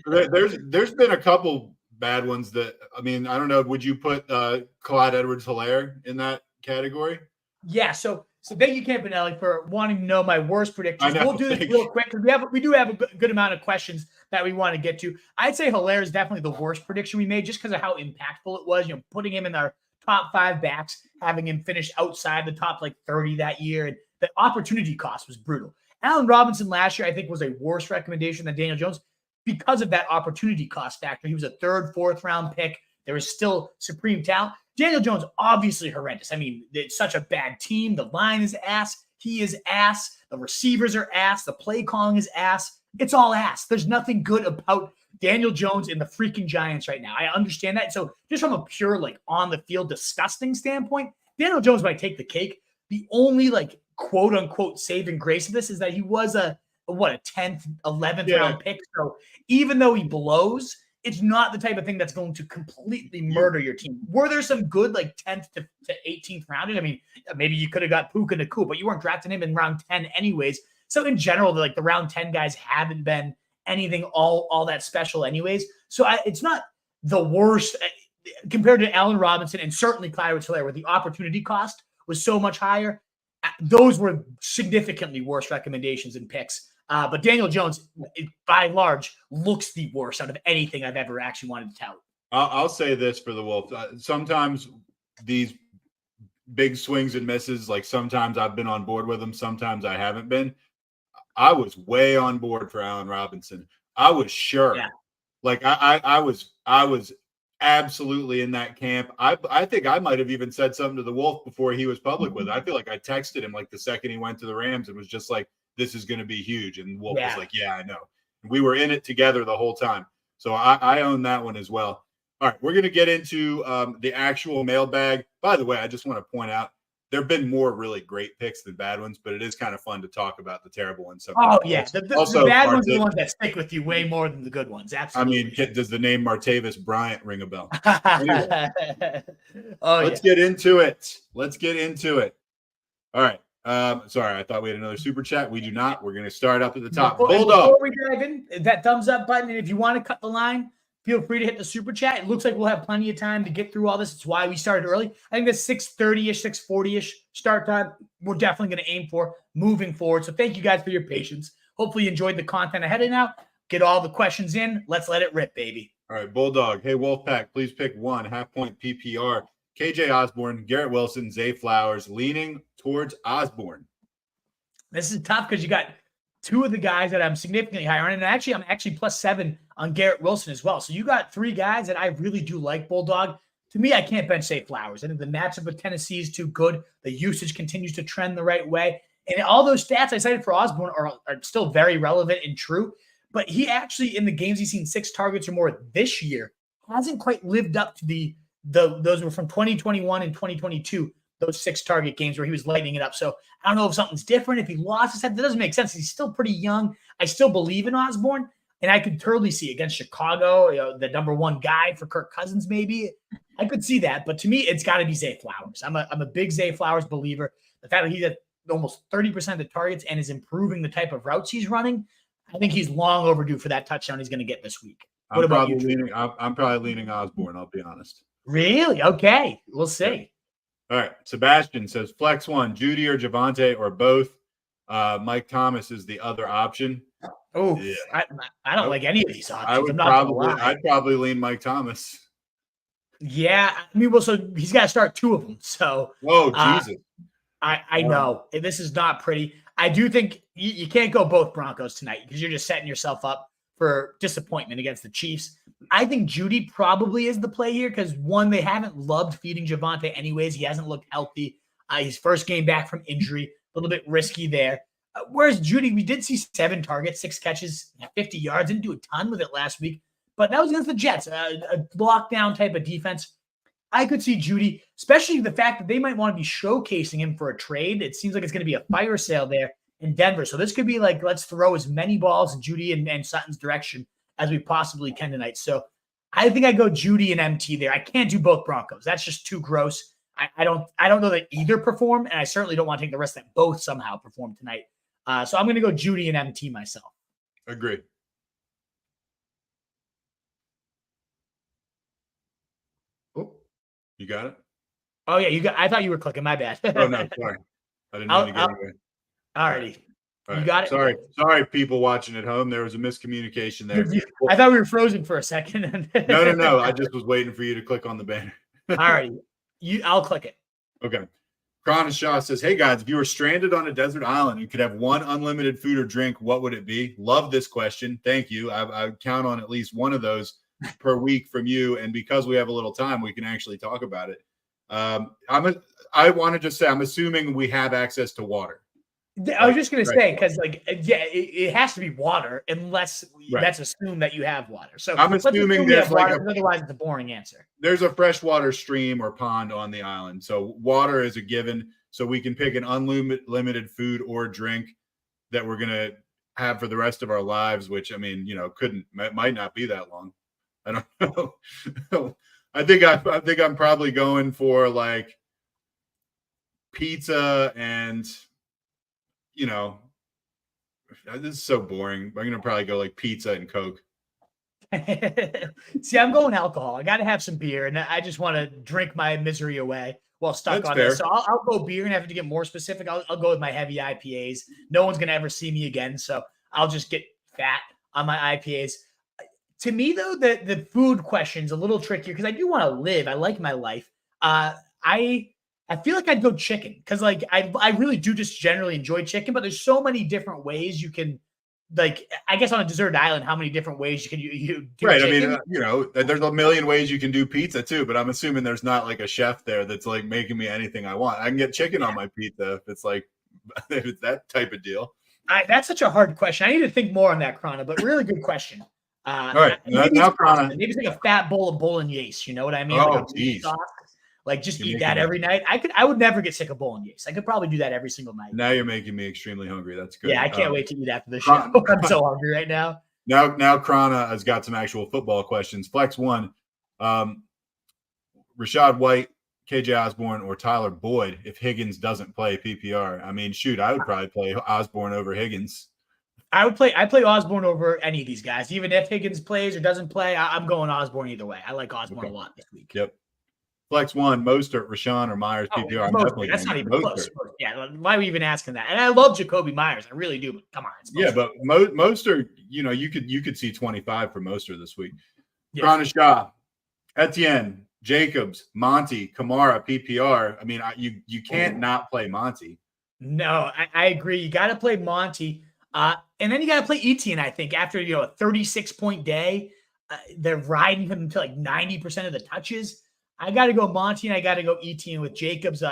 there's been a couple bad ones that I don't know. Would you put Clyde Edwards-Helaire in that category? Yeah. So thank you, Campanelli, for wanting to know my worst predictions. We'll do this real quick because we do have a good amount of questions that we want to get to. I'd say Helaire is definitely the worst prediction we made just because of how impactful it was. Putting him in our top 5 backs, having him finish outside the top 30 that year, and the opportunity cost was brutal. Allen Robinson last year, I think, was a worse recommendation than Daniel Jones because of that opportunity cost factor. He was a 3rd, 4th round pick. There was still supreme talent. Daniel Jones, obviously horrendous. It's such a bad team. The line is ass. He is ass. The receivers are ass. The play calling is ass. It's all ass. There's nothing good about Daniel Jones and the freaking Giants right now. I understand that. So just from a pure, on the field disgusting standpoint, Daniel Jones might take the cake. The only quote unquote saving grace of this is that he was a 10th, 11th round pick. So even though he blows, it's not the type of thing that's going to completely murder your team. Were there some good 10th to 18th rounders? Maybe you could have got Puka Nacua, but you weren't drafting him in round 10 anyways. So in general, the round 10 guys haven't been anything all that special anyways. So it's not the worst compared to Allen Robinson and certainly Clyde Edwards-Helaire, where the opportunity cost was so much higher. Those were significantly worse recommendations and picks But Daniel Jones, by and large, looks the worst out of anything I've ever actually wanted to tout. I'll say this for the Wolves. Sometimes these big swings and misses, like sometimes I've been on board with them, sometimes I haven't been. I was way on board for Allen Robinson. I was sure. Yeah. Like I was absolutely in that camp. I think I might have even said something to the Wolf before he was public with it. I feel like I texted him like the second he went to the Rams and was just like, this is going to be huge. And Wolf was like, yeah, I know. We were in it together the whole time. So I own that one as well. All right, we're going to get into the actual mailbag. By the way, I just want to point out, there have been more really great picks than bad ones, but it is kind of fun to talk about the terrible ones. Oh, yeah. The bad ones are the ones that stick with you way more than the good ones. Absolutely. I mean, does the name Martavis Bryant ring a bell? Anyway, let's get into it. All right. Sorry, I thought we had another super chat. We do not. We're going to start up at the top. Before we dive in, that thumbs up button, and if you want to cut the line, feel free to hit the super chat. It looks like we'll have plenty of time to get through all this. It's why we started early. I think that's 6:30-ish, 6:40-ish start time. We're definitely going to aim for moving forward. So thank you guys for your patience. Hopefully you enjoyed the content ahead of now. Get all the questions in. Let's let it rip, baby. All right, Bulldog. Hey, Wolfpack, please pick one half-point PPR. KJ Osborne, Garrett Wilson, Zay Flowers, leaning towards Osborne. This is tough because you got two of the guys that I'm significantly higher on. And actually, I'm actually +7 on Garrett Wilson as well. So you got three guys that I really do like, Bulldog. To me, I can't bench Zay Flowers. I think the matchup with Tennessee is too good. The usage continues to trend the right way. And all those stats I cited for Osborne are still very relevant and true. But he actually, in the games he's seen 6 targets or more this year, hasn't quite lived up to those were from 2021 and 2022, those 6 target games where he was lighting it up. So I don't know if something's different. If he lost his head, that doesn't make sense. He's still pretty young. I still believe in Osborne, and I could totally see against Chicago, the number 1 guy for Kirk Cousins, maybe. I could see that. But to me, it's got to be Zay Flowers. I'm a big Zay Flowers believer. The fact that he's at almost 30% of the targets and is improving the type of routes he's running, I think he's long overdue for that touchdown he's going to get this week. What about you? I'm probably leaning Osborne, I'll be honest. Really? Okay. We'll see. All right. Sebastian says, flex one, Judy or Javonte or both. Mike Thomas is the other option. Oh, yeah. I don't like any of these options. I'd probably lean Mike Thomas. Yeah. I mean, so he's got to start 2 of them. So, Jesus. I know this is not pretty. I do think you can't go both Broncos tonight because you're just setting yourself up for disappointment against the Chiefs. I think Judy probably is the play here because, one, they haven't loved feeding Javonte anyways. He hasn't looked healthy. His first game back from injury, a little bit risky there. Whereas Judy, we did see 7 targets, 6 catches, 50 yards. Didn't do a ton with it last week, but that was against the Jets, a lockdown type of defense. I could see Judy, especially the fact that they might want to be showcasing him for a trade. It seems like it's going to be a fire sale there in Denver. So this could be like, let's throw as many balls in Judy and Sutton's direction as we possibly can tonight. So I think I go Judy and MT there. I can't do both Broncos. That's just too gross. I don't know that either perform, and I certainly don't want to take the risk that both somehow perform tonight. So I'm going to go Judy and MT myself. Agree. Oh, you got it? Oh, yeah. I thought you were clicking. My bad. Oh, no. Sorry. I didn't mean to get away. All righty. All right. You got it? Sorry, people watching at home. There was a miscommunication there. I thought we were frozen for a second. No. I just was waiting for you to click on the banner. All righty. I'll click it. Okay. Shaw says, hey, guys, if you were stranded on a desert island and could have one unlimited food or drink, what would it be? Love this question. Thank you. I count on at least one of those per week from you. And because we have a little time, we can actually talk about it. I want to just say, I'm assuming we have access to water. I was just going to say, because it has to be water unless that's assumed that you have water. So I'm assuming there's water, otherwise it's a boring answer. There's a freshwater stream or pond on the island. So water is a given. So we can pick an unlimited food or drink that we're going to have for the rest of our lives, which, I mean, might not be that long. I don't know. I think I'm probably going for like pizza and, this is so boring. I'm going to probably go like pizza and Coke. See, I'm going alcohol. I got to have some beer, and I just want to drink my misery away while stuck on this. So I'll go beer, and have to get more specific. I'll go with my heavy IPAs. No one's going to ever see me again. So I'll just get fat on my IPAs. To me, though, the food question's a little trickier because I do want to live. I like my life. I feel like I'd go chicken because like I really do just generally enjoy chicken, but there's so many different ways you can like. I guess on a deserted island, how many different ways you can you do Right. chicken? I mean, there's a million ways you can do pizza too, but I'm assuming there's not like a chef there that's like making me anything I want. I can get chicken on my pizza if it's like if it's that type of deal. That's such a hard question. I need to think more on that, Krana, but really good question. All right, maybe now it's pasta. Krana. Maybe it's like a fat bowl of bolognese. You know what I mean? Oh, like a geez. sauce. Like just You're eat that making every night. I would never get sick of bolognese. I could probably do that every single night. Now you're making me extremely hungry. That's good. Yeah, I can't wait to eat after the show. I'm so hungry right now. Now Krana has got some actual football questions. Flex 1, Rashad White, KJ Osborne, or Tyler Boyd if Higgins doesn't play PPR. I mean, shoot, I would probably play Osborne over Higgins. I play Osborne over any of these guys. Even if Higgins plays or doesn't play, I'm going Osborne either way. I like Osborne a lot this week. Yep. Flex 1, Mostert, Rashawn, or Myers PPR. That's not even close. Yeah, why are we even asking that? And I love Jacoby Myers. I really do, but come on. Yeah, but Mostert, you could see 25 for Mostert this week. Yeah. Krana Shah, Etienne, Jacobs, Monty, Kamara, PPR. I mean, you can't not play Monty. No, I agree. You got to play Monty. And then you got to play Etienne, I think, after, a 36-point day. They're riding him to like 90% of the touches. I got to go Monty, and I got to go Etienne with Jacobs.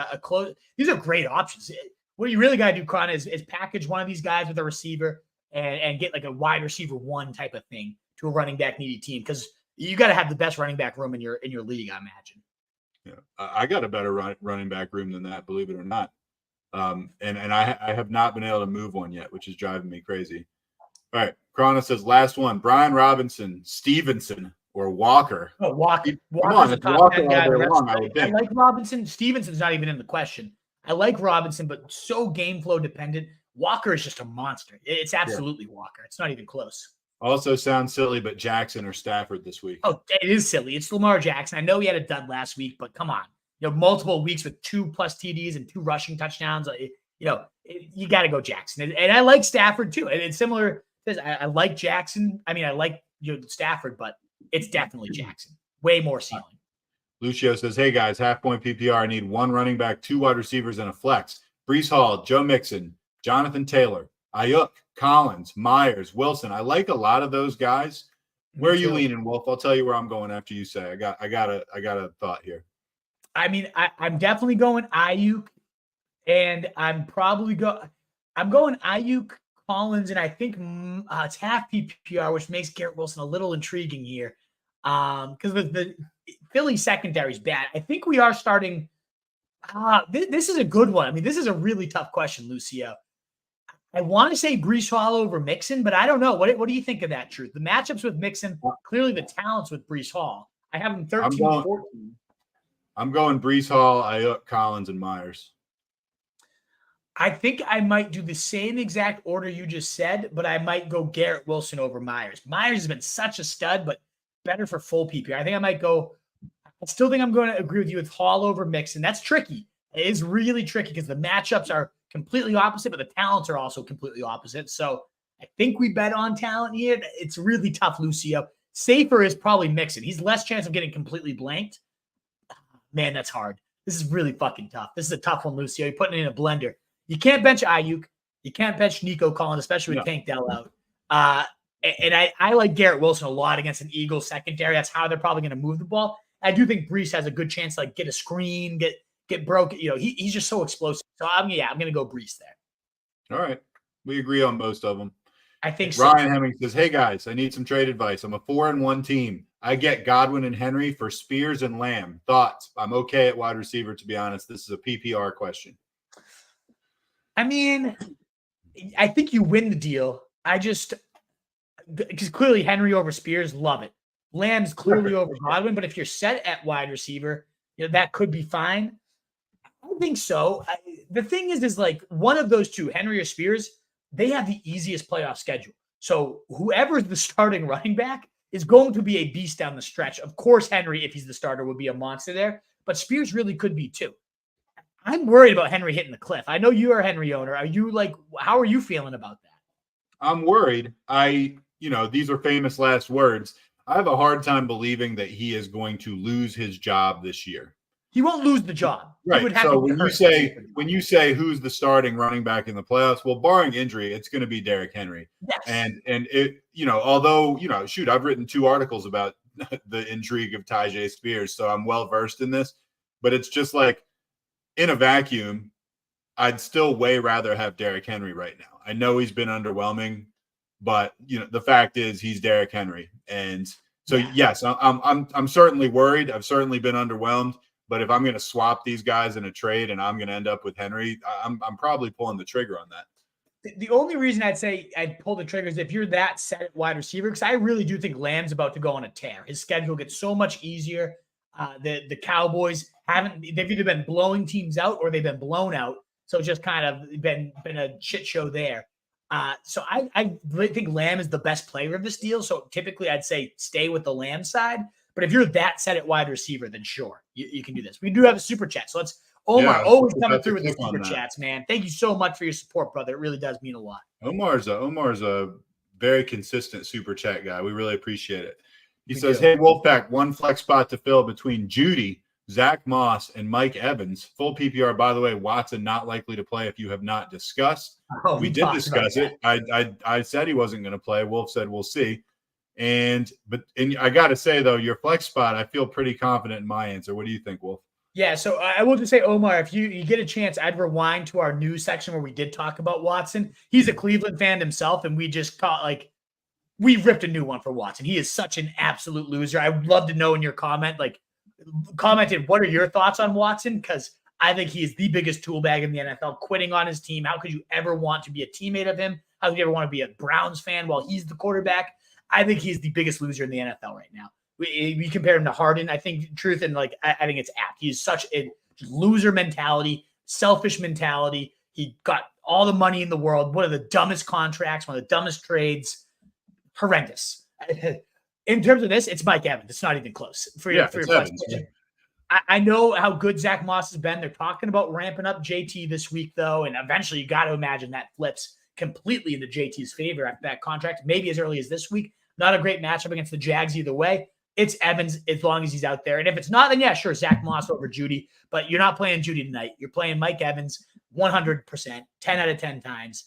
These are great options. What you really got to do, Krana, is package one of these guys with a receiver and get like a wide receiver 1 type of thing to a running back needy team because you got to have the best running back room in your league, I imagine. Yeah, I got a better running back room than that, believe it or not. And I have not been able to move one yet, which is driving me crazy. All right, Krana says last one: Brian Robinson, Stevenson, or Walker. Oh, Walker. Come on, it's Walker all day long, I would think. I like Robinson. Stevenson's not even in the question. I like Robinson, but so game flow dependent. Walker is just a monster. It's absolutely Walker. It's not even close. Also sounds silly, but Jackson or Stafford this week. Oh, it is silly. It's Lamar Jackson. I know he had a dud last week, but come on. Multiple weeks with 2+ TDs and 2 rushing touchdowns. You got to go Jackson. And I like Stafford too. And it's similar. I like Jackson. I mean, I like Stafford, but it's definitely Jackson. Way more ceiling. Lucio says, hey guys, half-point PPR. I need 1 running back, 2 wide receivers, and a flex. Breece Hall, Joe Mixon, Jonathan Taylor, Ayuk, Collins, Myers, Wilson. I like a lot of those guys. Where are you leaning, Wolf? I'll tell you where I'm going after you say. I got a thought here. I mean, I'm definitely going Ayuk, and I'm going Ayuk, Collins, and I think it's half PPR, which makes Garrett Wilson a little intriguing here. Because the Philly secondary is bad. I think we are starting. This is a good one. I mean, this is a really tough question, Lucio. I want to say Breece Hall over Mixon, but I don't know. What do you think of that, Truth? The matchups with Mixon, clearly the talents with Breece Hall. I have him 13-14. I'm going Breece Hall, Ayuk, Collins, and Myers. I think I might do the same exact order you just said, but I might go Garrett Wilson over Myers. Myers has been such a stud, but better for full PPR. I think I might go. I still think I'm going to agree with you with Hall over Mixon. That's tricky. It is really tricky because the matchups are completely opposite, but the talents are also completely opposite. So I think we bet on talent here. It's really tough, Lucio. Safer is probably Mixon. He's less chance of getting completely blanked. Man, that's hard. This is really fucking tough. This is a tough one, Lucio. You're putting it in a blender. You can't bench Ayuk. You can't bench Nico Collins, especially with Tank Dell out. And I like Garrett Wilson a lot against an Eagles secondary. That's how they're probably going to move the ball. I do think Breece has a good chance to get a screen, get broken. He's just so explosive. So I'm going to go Breece there. All right. We agree on most of them. I think so. Ryan Hemming says, hey guys, I need some trade advice. I'm a 4-1 team. I get Godwin and Henry for Spears and Lamb. Thoughts? I'm okay at wide receiver, to be honest. This is a PPR question. I mean, I think you win the deal. Because clearly Henry over Spears, love it. Lamb's clearly over Godwin, but if you're set at wide receiver, that could be fine. I think so. The thing is one of those two, Henry or Spears, they have the easiest playoff schedule. So whoever's the starting running back is going to be a beast down the stretch. Of course, Henry, if he's the starter, would be a monster there, but Spears really could be too. I'm worried about Henry hitting the cliff. I know you are a Henry owner. How are you feeling about that? I'm worried. These are famous last words. I have a hard time believing that he is going to lose his job this year. He won't lose the job. He Right. would have So to when you say who's the starting running back in the playoffs, well, barring injury, it's going to be Derrick Henry. Yes. And it, although, shoot, I've written 2 articles about the intrigue of Tyjae Spears, so I'm well versed in this, but it's just like in a vacuum, I'd still way rather have Derrick Henry right now. I know he's been underwhelming, but the fact is he's Derrick Henry. And so yes, I'm certainly worried. I've certainly been underwhelmed. But if I'm going to swap these guys in a trade and I'm going to end up with Henry, I'm probably pulling the trigger on that. The only reason I'd say I'd pull the trigger is if you're that set at wide receiver, because I really do think Lamb's about to go on a tear. His schedule gets so much easier. The Cowboys they've either been blowing teams out or they've been blown out. So it's just kind of been a shit show there. So I really think Lamb is the best player of this deal. So typically I'd say stay with the Lamb side. But if you're that set at wide receiver, then sure, you can do this. We do have a super chat. So let's Omar always coming through with the super chats, man. Thank you so much for your support, brother. It really does mean a lot. Omar's a very consistent super chat guy. We really appreciate it. He says, hey, Wolfpack, one flex spot to fill between Judy, Zach Moss, and Mike Evans. Full PPR, by the way. Watson not likely to play if you have not discussed. We did discuss it. I said he wasn't going to play. Wolf said we'll see. And I got to say, though, your flex spot, I feel pretty confident in my answer. What do you think, Wolf? Yeah, so I will just say, Omar, if you get a chance, I'd rewind to our news section where we did talk about Watson. He's a Cleveland fan himself, and we just we ripped a new one for Watson. He is such an absolute loser. I would love to know in your commented, what are your thoughts on Watson? Because I think he is the biggest tool bag in the NFL, quitting on his team. How could you ever want to be a teammate of him? How could you ever want to be a Browns fan while he's the quarterback? I think he's the biggest loser in the NFL right now. We compare him to Harden. I think truth and I think it's apt. He's such a loser mentality, selfish mentality. He got all the money in the world. One of the dumbest contracts, one of the dumbest trades. Horrendous. In terms of this, it's Mike Evans. It's not even close. I know how good Zach Moss has been. They're talking about ramping up JT this week, though, and eventually you got to imagine that flips completely into JT's favor after that contract, maybe as early as this week. Not a great matchup against the Jags either way. It's Evans as long as he's out there. And if it's not, then yeah, sure, Zach Moss over Judy. But you're not playing Judy tonight. You're playing Mike Evans 100%, 10 out of 10 times.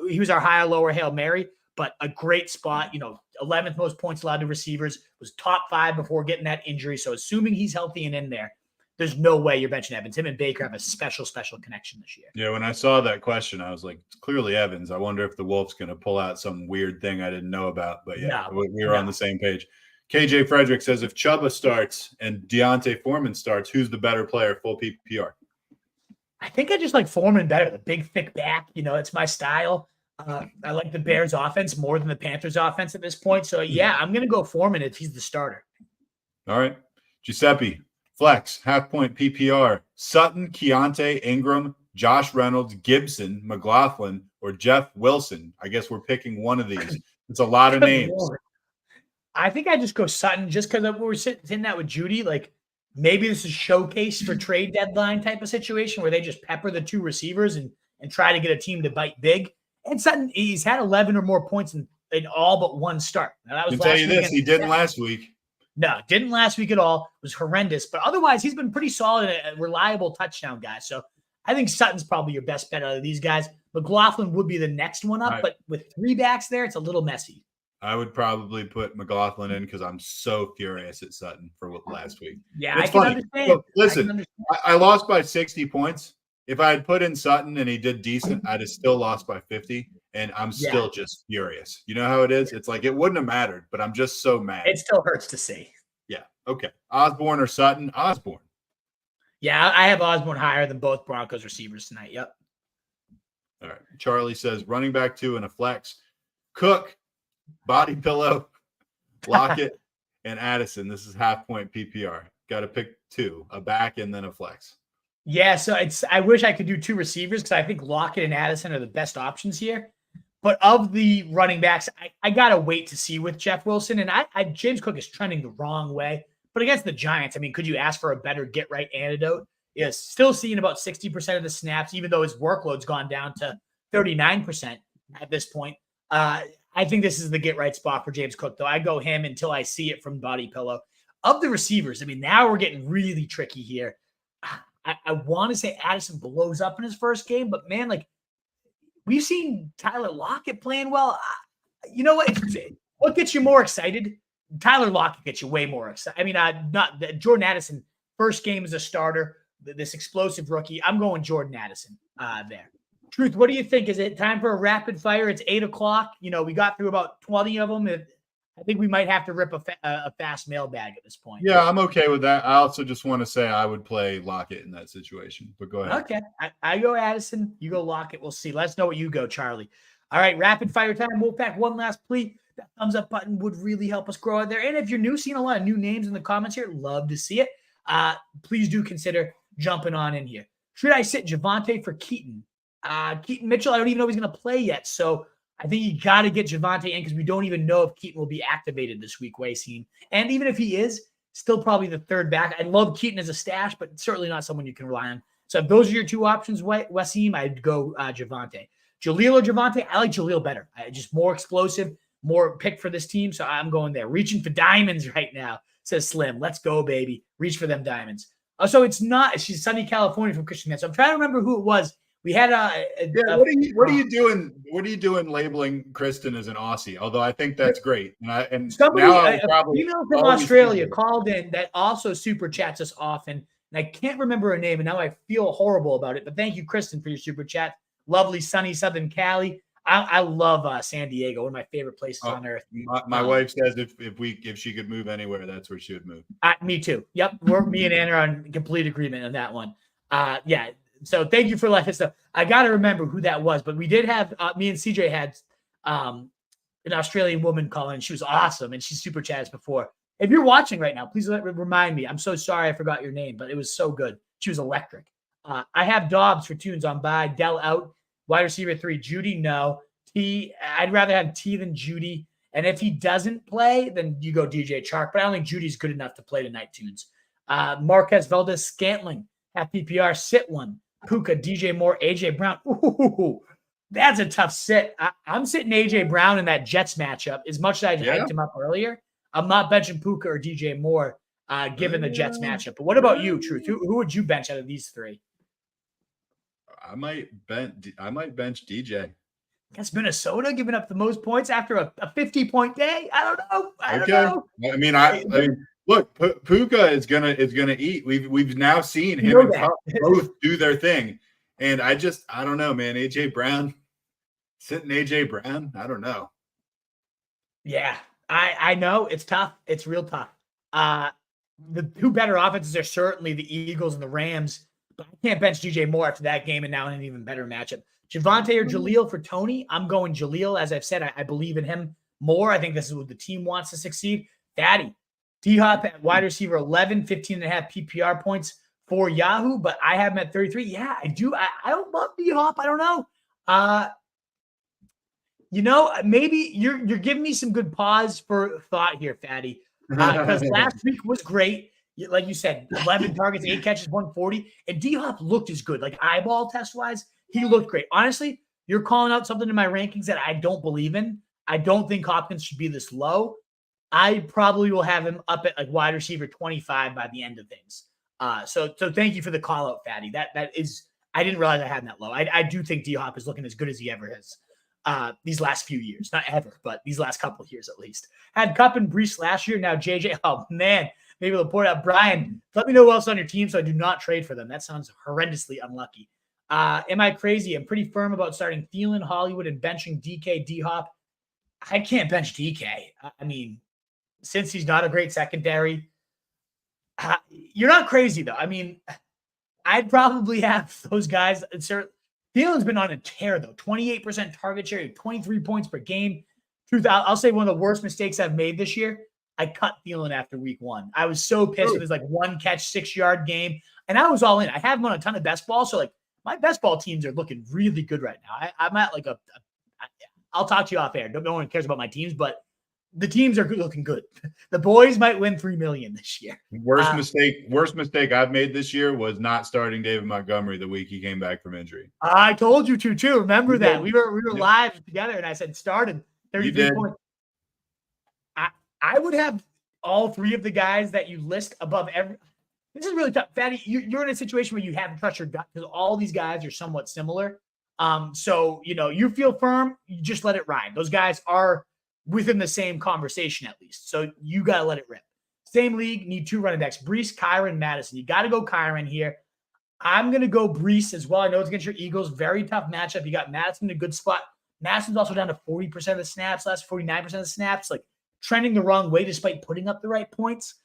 He was our high or lower Hail Mary, but a great spot. 11th most points allowed to receivers, was top 5 before getting that injury. So assuming he's healthy and in there, there's no way you're benching Evans. Him and Baker have a special connection this year. Yeah, when I saw that question, I was like, it's clearly Evans. I wonder if the Wolf's going to pull out some weird thing I didn't know about. But yeah, we were on the same page. KJ Frederick says, if Chuba starts and Deontay Foreman starts, who's the better player, full PPR? I think I just like Foreman better. The big, thick back. It's my style. I like the Bears offense more than the Panthers offense at this point. So, yeah, I'm going to go Foreman if he's the starter. All right. Giuseppe, flex, half-point PPR. Sutton, Keontae, Ingram, Josh Reynolds, Gibson, McLaughlin, or Jeff Wilson. I guess we're picking one of these. It's a lot of names. I think I just go Sutton just because we're sitting that with Judy. Maybe this is showcase for trade deadline type of situation where they just pepper the 2 receivers and try to get a team to bite big. And Sutton, he's had 11 or more points in all but one start. Now, that was last week. This, he didn't last week. No, didn't last week at all. It was horrendous. But otherwise, he's been pretty solid, a reliable touchdown guy. So I think Sutton's probably your best bet out of these guys. McLaughlin would be the next one up, but with 3 backs there, it's a little messy. I would probably put McLaughlin in because I'm so furious at Sutton for last week. Yeah, I can understand. So, listen, I lost by 60 points. If I had put in Sutton and he did decent, I'd have still lost by 50, and I'm still just furious. You know how it is? It's like it wouldn't have mattered, but I'm just so mad. It still hurts to see. Yeah. Okay. Osborne or Sutton? Osborne. Yeah, I have Osborne higher than both Broncos receivers tonight. Yep. All right. Charlie says running back 2 and a flex. Cook, body pillow, Lockett, and Addison. This is half-point PPR. Got to pick 2, a back and then a flex. Yeah, so I wish I could do 2 receivers because I think Lockett and Addison are the best options here. But of the running backs, I got to wait to see with Jeff Wilson. And James Cook is trending the wrong way. But against the Giants, could you ask for a better get-right antidote? Is still seeing about 60% of the snaps, even though his workload's gone down to 39% at this point. I think this is the get right spot for James Cook, though. I go him until I see it from Body Pillow. Of the receivers, I mean, now we're getting really tricky here. I want to say Addison blows up in his first game, but man, like we've seen Tyler Lockett playing well. You know what gets you more excited? Tyler Lockett gets you way more excited. I mean, not Jordan Addison, first game as a starter, this explosive rookie. I'm going Jordan Addison there. Truth, what do you think? Is it time for a rapid fire? It's 8:00. You know, we got through about 20 of them. I think we might have to rip a fast mailbag at this point. Yeah, I'm okay with that. I also just want to say I would play Lockett in that situation, but go ahead. Okay. I go Addison. You go Lockett. We'll see. Let us know what you go, Charlie. All right, rapid fire time. Wolfpack, one last plea. That thumbs up button would really help us grow out there. And if you're new, seeing a lot of new names in the comments here, love to see it. Please do consider jumping on in here. Should I sit Javonte for Keaton? Keaton Mitchell, I don't even know if he's going to play yet. So I think you got to get Javonte in because we don't even know if Keaton will be activated this week, Wasim. And even if he is, still probably the third back. I love Keaton as a stash, but certainly not someone you can rely on. So if those are your two options, Wasim, I'd go Javonte. Jaleel or Javonte? I like Jaleel better. Just more explosive, more pick for this team. So I'm going there. Reaching for diamonds right now, says Slim. Let's go, baby. Reach for them diamonds. So it's not, she's Sunny California from Christian Man. So I'm trying to remember who it was. We had what are you doing? What are you doing labeling Kristen as an Aussie? Although I think that's great. And somebody, now a female from Australia called in that also super chats us often. And I can't remember her name. And now I feel horrible about it. But thank you, Kristen, for your super chat. Lovely, sunny Southern Cali. I love San Diego, one of my favorite places on earth. My wife says if she could move anywhere, that's where she would move. Me too. Yep. Me and Anna are on complete agreement on that one. Yeah. So thank you for letting us know. I got to remember who that was, but we did have me and CJ had an Australian woman call in. She was awesome, and she's super chatted before. If you're watching right now, please remind me. I'm so sorry I forgot your name, but it was so good. She was electric. I have Dobbs for tunes on bye. Dell out. Wide receiver 3. Judy, no. T. I'd rather have T than Judy. And if he doesn't play, then you go DJ Chark. But I don't think Judy's good enough to play tonight tunes. Marquez Valdez Scantling. Half PPR. Sit one. Puka, DJ Moore, AJ Brown. Ooh, that's a tough sit. I'm sitting AJ Brown in that Jets matchup. As much as I hyped him up earlier, I'm not benching Puka or DJ Moore given the Jets matchup. But what about you, Truth? Who would you bench out of these three? I might bench DJ. Guess Minnesota giving up the most points after a 50-point day. I don't know. I don't know. I mean, look, Puka is gonna eat. We've now seen him and Cup both do their thing, and I don't know, man. AJ Brown, sitting AJ Brown, I don't know. Yeah, I know it's tough. It's real tough. The two better offenses are certainly the Eagles and the Rams, but I can't bench DJ Moore after that game and now in an even better matchup. Javonte or Jaleel for Tony? I'm going Jaleel. As I've said, I believe in him more. I think this is what the team wants to succeed. Daddy. D-Hop at wide receiver 11, 15.5 PPR points for Yahoo, but I have him at 33. Yeah, I do. I don't love D-Hop. I don't know. Maybe you're giving me some good pause for thought here, Fatty, because last week was great. Like you said, 11 targets, 8 catches, 140, and D-Hop looked as good. Like eyeball test-wise, he looked great. Honestly, you're calling out something in my rankings that I don't believe in. I don't think Hopkins should be this low. I probably will have him up at like wide receiver 25 by the end of things. So thank you for the call out, Fatty. That is, I didn't realize I had that low. I do think D-Hop is looking as good as he ever has these last few years. Not ever, but these last couple of years at least. Had Cup and Brees last year. Now JJ. Oh man, maybe we'll pour it out. Brian, let me know who else on your team so I do not trade for them. That sounds horrendously unlucky. Am I crazy? I'm pretty firm about starting Thielen, Hollywood, and benching DK, D-Hop. I can't bench DK. I mean, since he's not a great secondary, you're not crazy though. I mean, I'd probably have those guys. Thielen's been on a tear though. 28% target share, 23 points per game. Truth, I'll say one of the worst mistakes I've made this year. I cut Thielen after week 1. I was so pissed with his like 1 catch, 6-yard game, and I was all in. I have him on a ton of best ball, so like my best ball teams are looking really good right now. I'm at like I'll talk to you off air. No one cares about my teams, but the teams are looking good. The boys might win $3 million this year. Worst mistake I've made this year was not starting David Montgomery the week he came back from injury. I told you to too. Remember that we were Yep. live together, and I said started 33 points. I would have all three of the guys that you list above every. This is really tough, Fatty. You're in a situation where you have to trust your gut because all these guys are somewhat similar. So you feel firm, you just let it ride. Those guys are within the same conversation at least, so you gotta let it rip. Same league, need 2 running backs: Brees, Kyren, Madison. You got to go Kyren here. I'm gonna go Brees as well. I know it's against your Eagles, very tough matchup. You got Madison in a good spot. Madison's also down to 40% of the snaps, last 49% of the snaps, like trending the wrong way despite putting up the right points.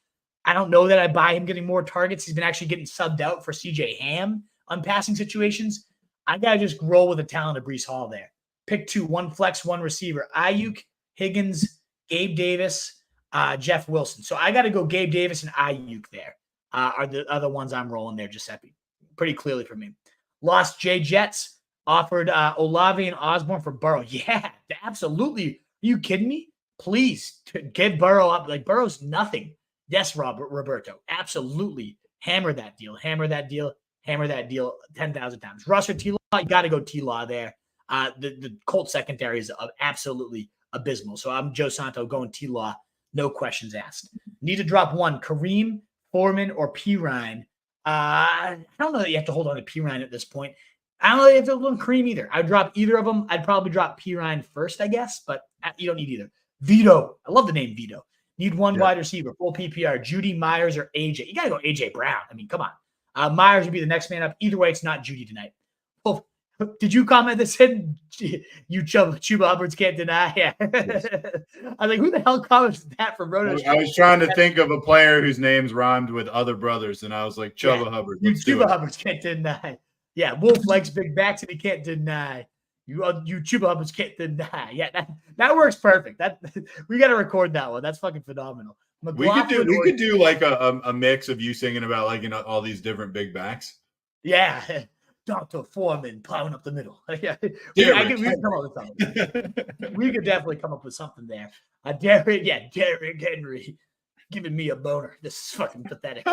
I don't know that I buy him getting more targets. He's been actually getting subbed out for CJ Ham on passing situations. I got to just roll with the talent of Brees Hall there. Pick 2, 1 flex, 1 receiver. Ayuk, Higgins, Gabe Davis, Jeff Wilson. So I got to go Gabe Davis and Ayuk there are the other ones I'm rolling there, Giuseppe. Pretty clearly for me. Lost Jay Jets, offered Olave and Osborne for Burrow. Yeah, absolutely. Are you kidding me? Please give Burrow up. Like, Burrow's nothing. Yes, Roberto. Absolutely. Hammer that deal. 10,000 times. Russ or T-Law, you got to go T-Law there. The Colts secondary is absolutely abysmal. So I'm Joe Santo going T-Law. No questions asked. Need to drop one. Kareem, Foreman, or Pirine. I don't know that you have to hold on to Pirine at this point. I don't know that you have to hold on to Kareem either. I'd drop either of them. I'd probably drop Pirine first, I guess, but you don't need either. Vito. I love the name Vito. Need one wide receiver, full PPR. Judy, Myers, or AJ. You got to go AJ Brown. I mean, come on. Myers would be the next man up. Either way, it's not Judy tonight. Well, did you comment that said you Chuba Hubbard's can't deny? Yeah. Yes. I was like, who the hell comments that from Roto? I was trying to think of a player whose names rhymed with other brothers, and I was like, Chuba Hubbard. You Chuba Hubbard's can't deny. Yeah, Wolf likes big backs and he can't deny. You Chuba Hubbard's can't deny. Yeah, that works perfect. That we got to record that one. That's fucking phenomenal. We could do like a mix of you singing about like all these different big backs. Yeah, Dr. Foreman plowing up the middle. Yeah, we could come up with something. We could definitely come up with something there. Derrick Henry giving me a boner. This is fucking pathetic.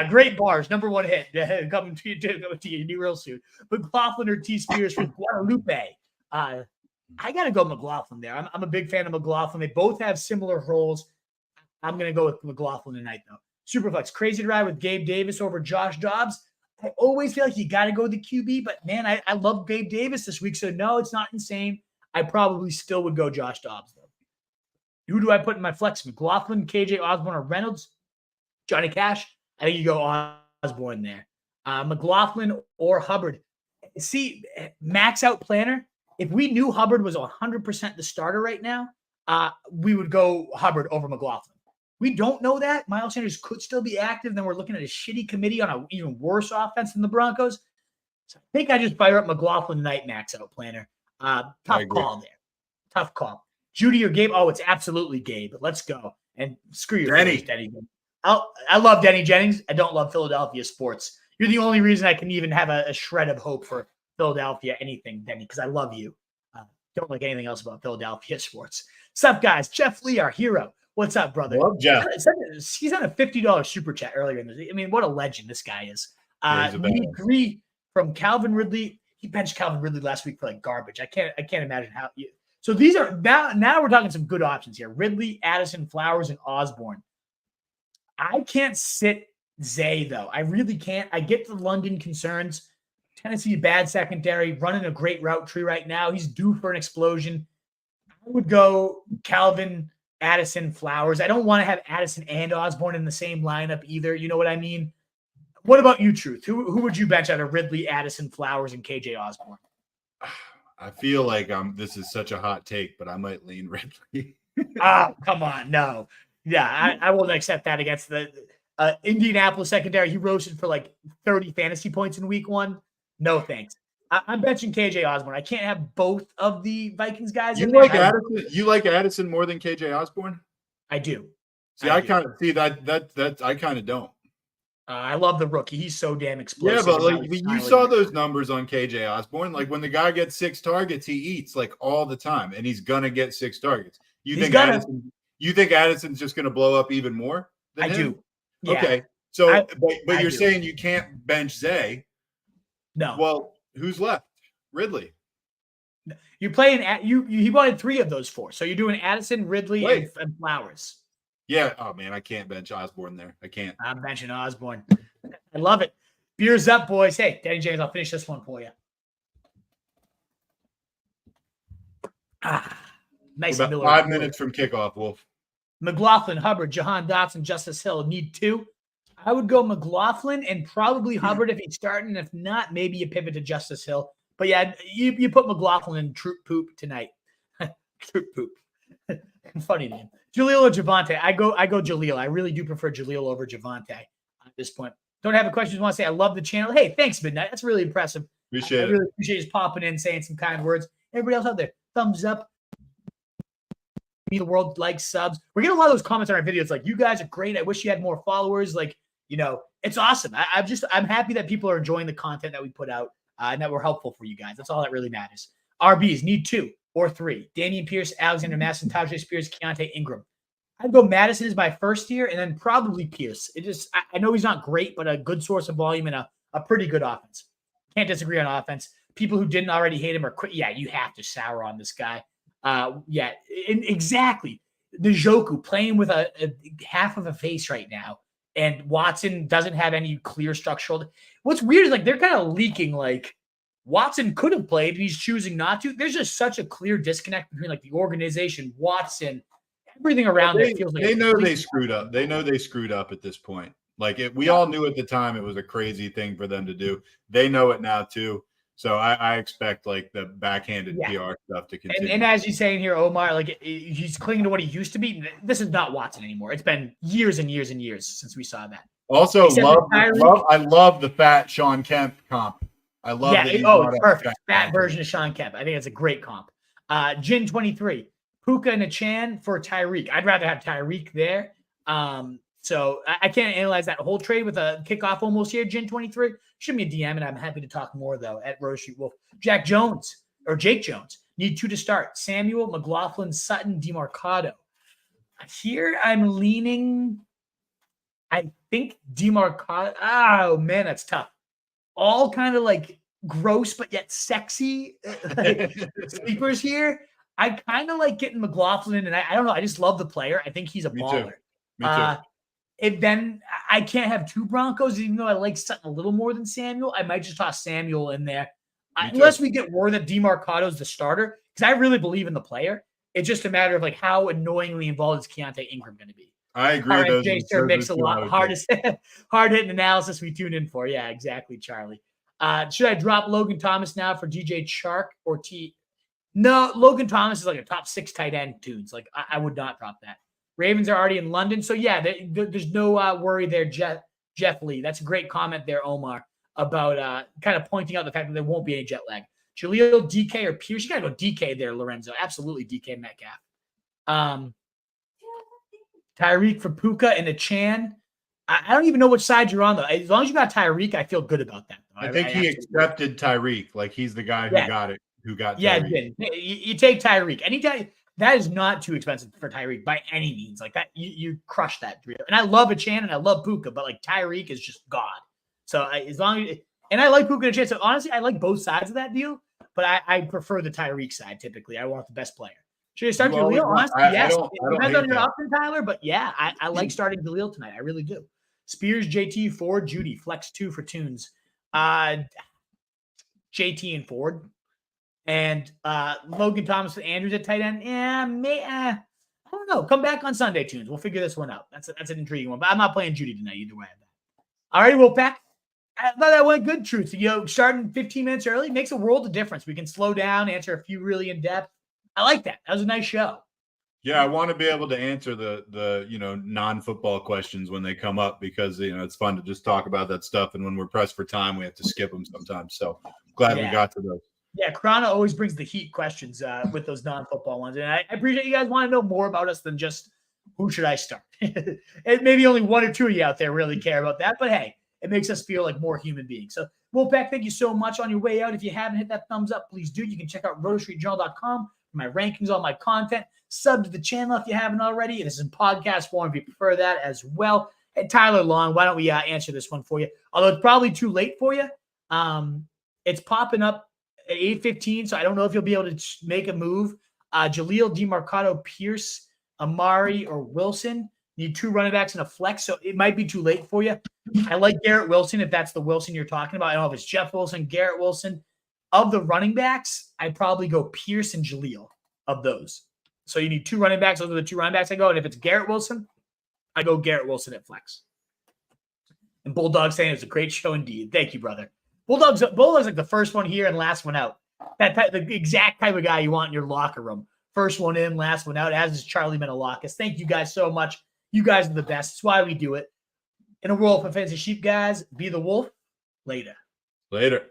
Great bars. Number 1 hit coming to you real soon. McLaughlin or T. Spears from Guadalupe. I got to go McLaughlin there. I'm a big fan of McLaughlin. They both have similar roles. I'm going to go with McLaughlin tonight, though. Superflex. Crazy to ride with Gabe Davis over Josh Dobbs. I always feel like you got to go with the QB, but, man, I love Gabe Davis this week, so no, it's not insane. I probably still would go Josh Dobbs, though. Who do I put in my flex? McLaughlin, KJ Osborne, or Reynolds? Johnny Cash? I think you go Osborne there. McLaughlin or Hubbard. See, max out planner. If we knew Hubbard was 100% the starter right now, we would go Hubbard over McLaughlin. We don't know that. Miles Sanders could still be active. Then we're looking at a shitty committee on an even worse offense than the Broncos. So I think I just fire up McLaughlin night max out planner. Tough call there. Tough call. Judy or Gabe? Oh, it's absolutely Gabe. Let's go. And screw your Denny. I love Denny Jennings. I don't love Philadelphia sports. You're the only reason I can even have a shred of hope for Philadelphia anything, Denny, because I love you. Don't like anything else about Philadelphia sports. What's up, guys? Jeff Lee, our hero. What's up, brother? Love Jeff. He's on a $50 super chat earlier. I mean, what a legend this guy is. We agree from Calvin Ridley. He benched Calvin Ridley last week for like garbage. I can't imagine how. So these are now we're talking some good options here. Ridley, Addison, Flowers, and Osborne. I can't sit Zay, though. I really can't. I get the London concerns. Tennessee, bad secondary, running a great route tree right now. He's due for an explosion. I would go Calvin, Addison, Flowers. I don't want to have Addison and Osborne in the same lineup either. You know what I mean? What about you, Truth? Who would you bench out of Ridley, Addison, Flowers, and KJ Osborne? I feel like this is such a hot take, but I might lean Ridley. Come on. No. Yeah, I won't accept that against the Indianapolis secondary. He roasted for like 30 fantasy points in week 1. No, thanks. I'm benching KJ Osborne. I can't have both of the Vikings guys. You like Addison more than KJ Osborne? I do. I kind of don't. I love the rookie. He's so damn explosive. Yeah, but like you saw those numbers on KJ Osborne. Like when the guy gets 6 targets, he eats like all the time, and he's gonna get 6 targets. You He's think gonna. Addison? You think Addison's just going to blow up even more? I Than him? do. Yeah. Okay. So, but I you're do. saying you can't bench Zay. No. Well, who's left? Ridley. You're playing at you. He wanted 3 of those 4. So you're doing Addison, Ridley, and Flowers. Yeah. Oh man, I can't bench Osborne there. I can't. I'm benching Osborne. I love it. Beers up, boys. Hey, Danny James, I'll finish this one for you. Nice. About Miller. 5 minutes from kickoff, Wolf. McLaughlin, Hubbard, Jahan Dotson, Justice Hill need 2. I would go McLaughlin and probably Hubbard if he's starting. If not, maybe you pivot to Justice Hill. But yeah, you put McLaughlin in troop poop tonight. Troop poop. Funny name. Jaleel or Javonte? I go Jaleel. I really do prefer Jaleel over Javonte at this point. Don't have a question. Just want to say I love the channel. Hey, thanks, Midnight. That's really impressive. Appreciate it. I really appreciate you just popping in, saying some kind words. Everybody else out there, thumbs up. The world likes subs. We're getting a lot of those comments on our videos. Like, you guys are great. I wish you had more followers. Like, it's awesome. I'm happy that people are enjoying the content that we put out and that we're helpful for you guys. That's all that really matters. RBs need 2 or 3. Damian Pierce, Alexander Madison, Tajay Spears, Keontae Ingram. I'd go Madison as my first tier and then probably Pierce. I know he's not great, but a good source of volume and a pretty good offense. Can't disagree on offense. People who didn't already hate him are quick. Yeah, you have to sour on this guy. Exactly. Njoku playing with a half of a face right now, and Watson doesn't have any clear structural. What's weird is like they're kind of leaking like Watson could have played and he's choosing not to. There's just such a clear disconnect between like the organization, Watson, everything around it feels like they know they screwed up. They know they screwed up at this point. Like we all knew at the time it was a crazy thing for them to do. They know it now too. So I expect like the backhanded PR stuff to continue. And as you're saying here, Omar, like he's clinging to what he used to be. This is not Watson anymore. It's been years and years and years since we saw that. Also, I love the fat Sean Kemp comp. I love that. It's perfect. That version of Sean Kemp. I think it's a great comp. Jin 23, Puka and Achane for Tyreek. I'd rather have Tyreek there. So I can't analyze that whole trade with a kickoff almost here. Jin 23. Shoot me a DM, and I'm happy to talk more, though, at Rose Street Wolf. Jake Jones need 2 to start. Samuel, McLaughlin, Sutton, DeMarcado. Here I'm leaning, I think DeMarcado. Oh, man, that's tough. All kind of like gross but yet sexy sleepers here. I kind of like getting McLaughlin, and I don't know. I just love the player. I think he's a baller. Me too. Then I can't have 2 Broncos, even though I like Sutton a little more than Samuel. I might just toss Samuel in there. Unless we get word that DeMarcado's the starter, because I really believe in the player. It's just a matter of like how annoyingly involved is Keontae Ingram going to be. I agree. All right, Jay Sir makes a lot hard hitting analysis we tune in for. Yeah, exactly, Charlie. Should I drop Logan Thomas now for DJ Chark or T? No, Logan Thomas is like a top 6 tight end tunes. Like I would not drop that. Ravens are already in London. So, yeah, there's no worry there, Jeff Lee. That's a great comment there, Omar, about kind of pointing out the fact that there won't be any jet lag. Jaleel, DK, or Pierce? You got to go DK there, Lorenzo. Absolutely DK Metcalf. Tyreek for Puka and Achane. I don't even know which side you're on, though. As long as you got Tyreek, I feel good about that. I think he accepted Tyreek. Like he's the guy who got it. Tyreek. You take Tyreek. Anytime. That is not too expensive for Tyreek by any means. Like that, you crush that deal. And I love Achane and I love Puka, but like Tyreek is just God. So as long as, and I like Puka and Achane. So honestly, I like both sides of that deal, but I prefer the Tyreek side typically. I want the best player. Should I start Jaleel? Honestly, yes. It depends on your option, Tyler, but yeah, I like starting Jaleel tonight. I really do. Spears, JT, Ford, Judy, flex 2 for tunes. JT and Ford. And Logan Thomas and Andrews at tight end. Yeah, I don't know. Come back on Sunday, tunes. We'll figure this one out. That's an intriguing one. But I'm not playing Judy tonight either way. All right, Wolfpack. I thought that went good, Truth. Starting 15 minutes early makes a world of difference. We can slow down, answer a few really in depth. I like that. That was a nice show. Yeah, I want to be able to answer the non-football questions when they come up because it's fun to just talk about that stuff. And when we're pressed for time, we have to skip them sometimes. So glad we got to those. Yeah, Krana always brings the heat questions with those non-football ones. And I appreciate you guys want to know more about us than just who should I start. And maybe only 1 or 2 of you out there really care about that. But, hey, it makes us feel like more human beings. So, Wolfpack, thank you so much. On your way out, if you haven't hit that thumbs up, please do. You can check out rotostreetjournal.com my rankings, all my content. Sub to the channel if you haven't already. It is in podcast form if you prefer that as well. And Tyler Long, why don't we answer this one for you? Although it's probably too late for you. It's popping up at 8:15, so I don't know if you'll be able to make a move. Jaleel, DeMarcado, Pierce, Amari, or Wilson. Need 2 running backs and a flex, so it might be too late for you. I like Garrett Wilson if that's the Wilson you're talking about. I don't know if it's Jeff Wilson, Garrett Wilson. Of the running backs, I'd probably go Pierce and Jaleel of those. So you need 2 running backs. Those are the 2 running backs I go. And if it's Garrett Wilson, I go Garrett Wilson at flex. And Bulldog saying it's a great show indeed. Thank you, brother. Bulldog's like the first one here and last one out. The exact type of guy you want in your locker room. First one in, last one out, as is Charlie Menelakis. Thank you guys so much. You guys are the best. That's why we do it. In a world for fantasy sheep, guys, be the wolf. Later. Later.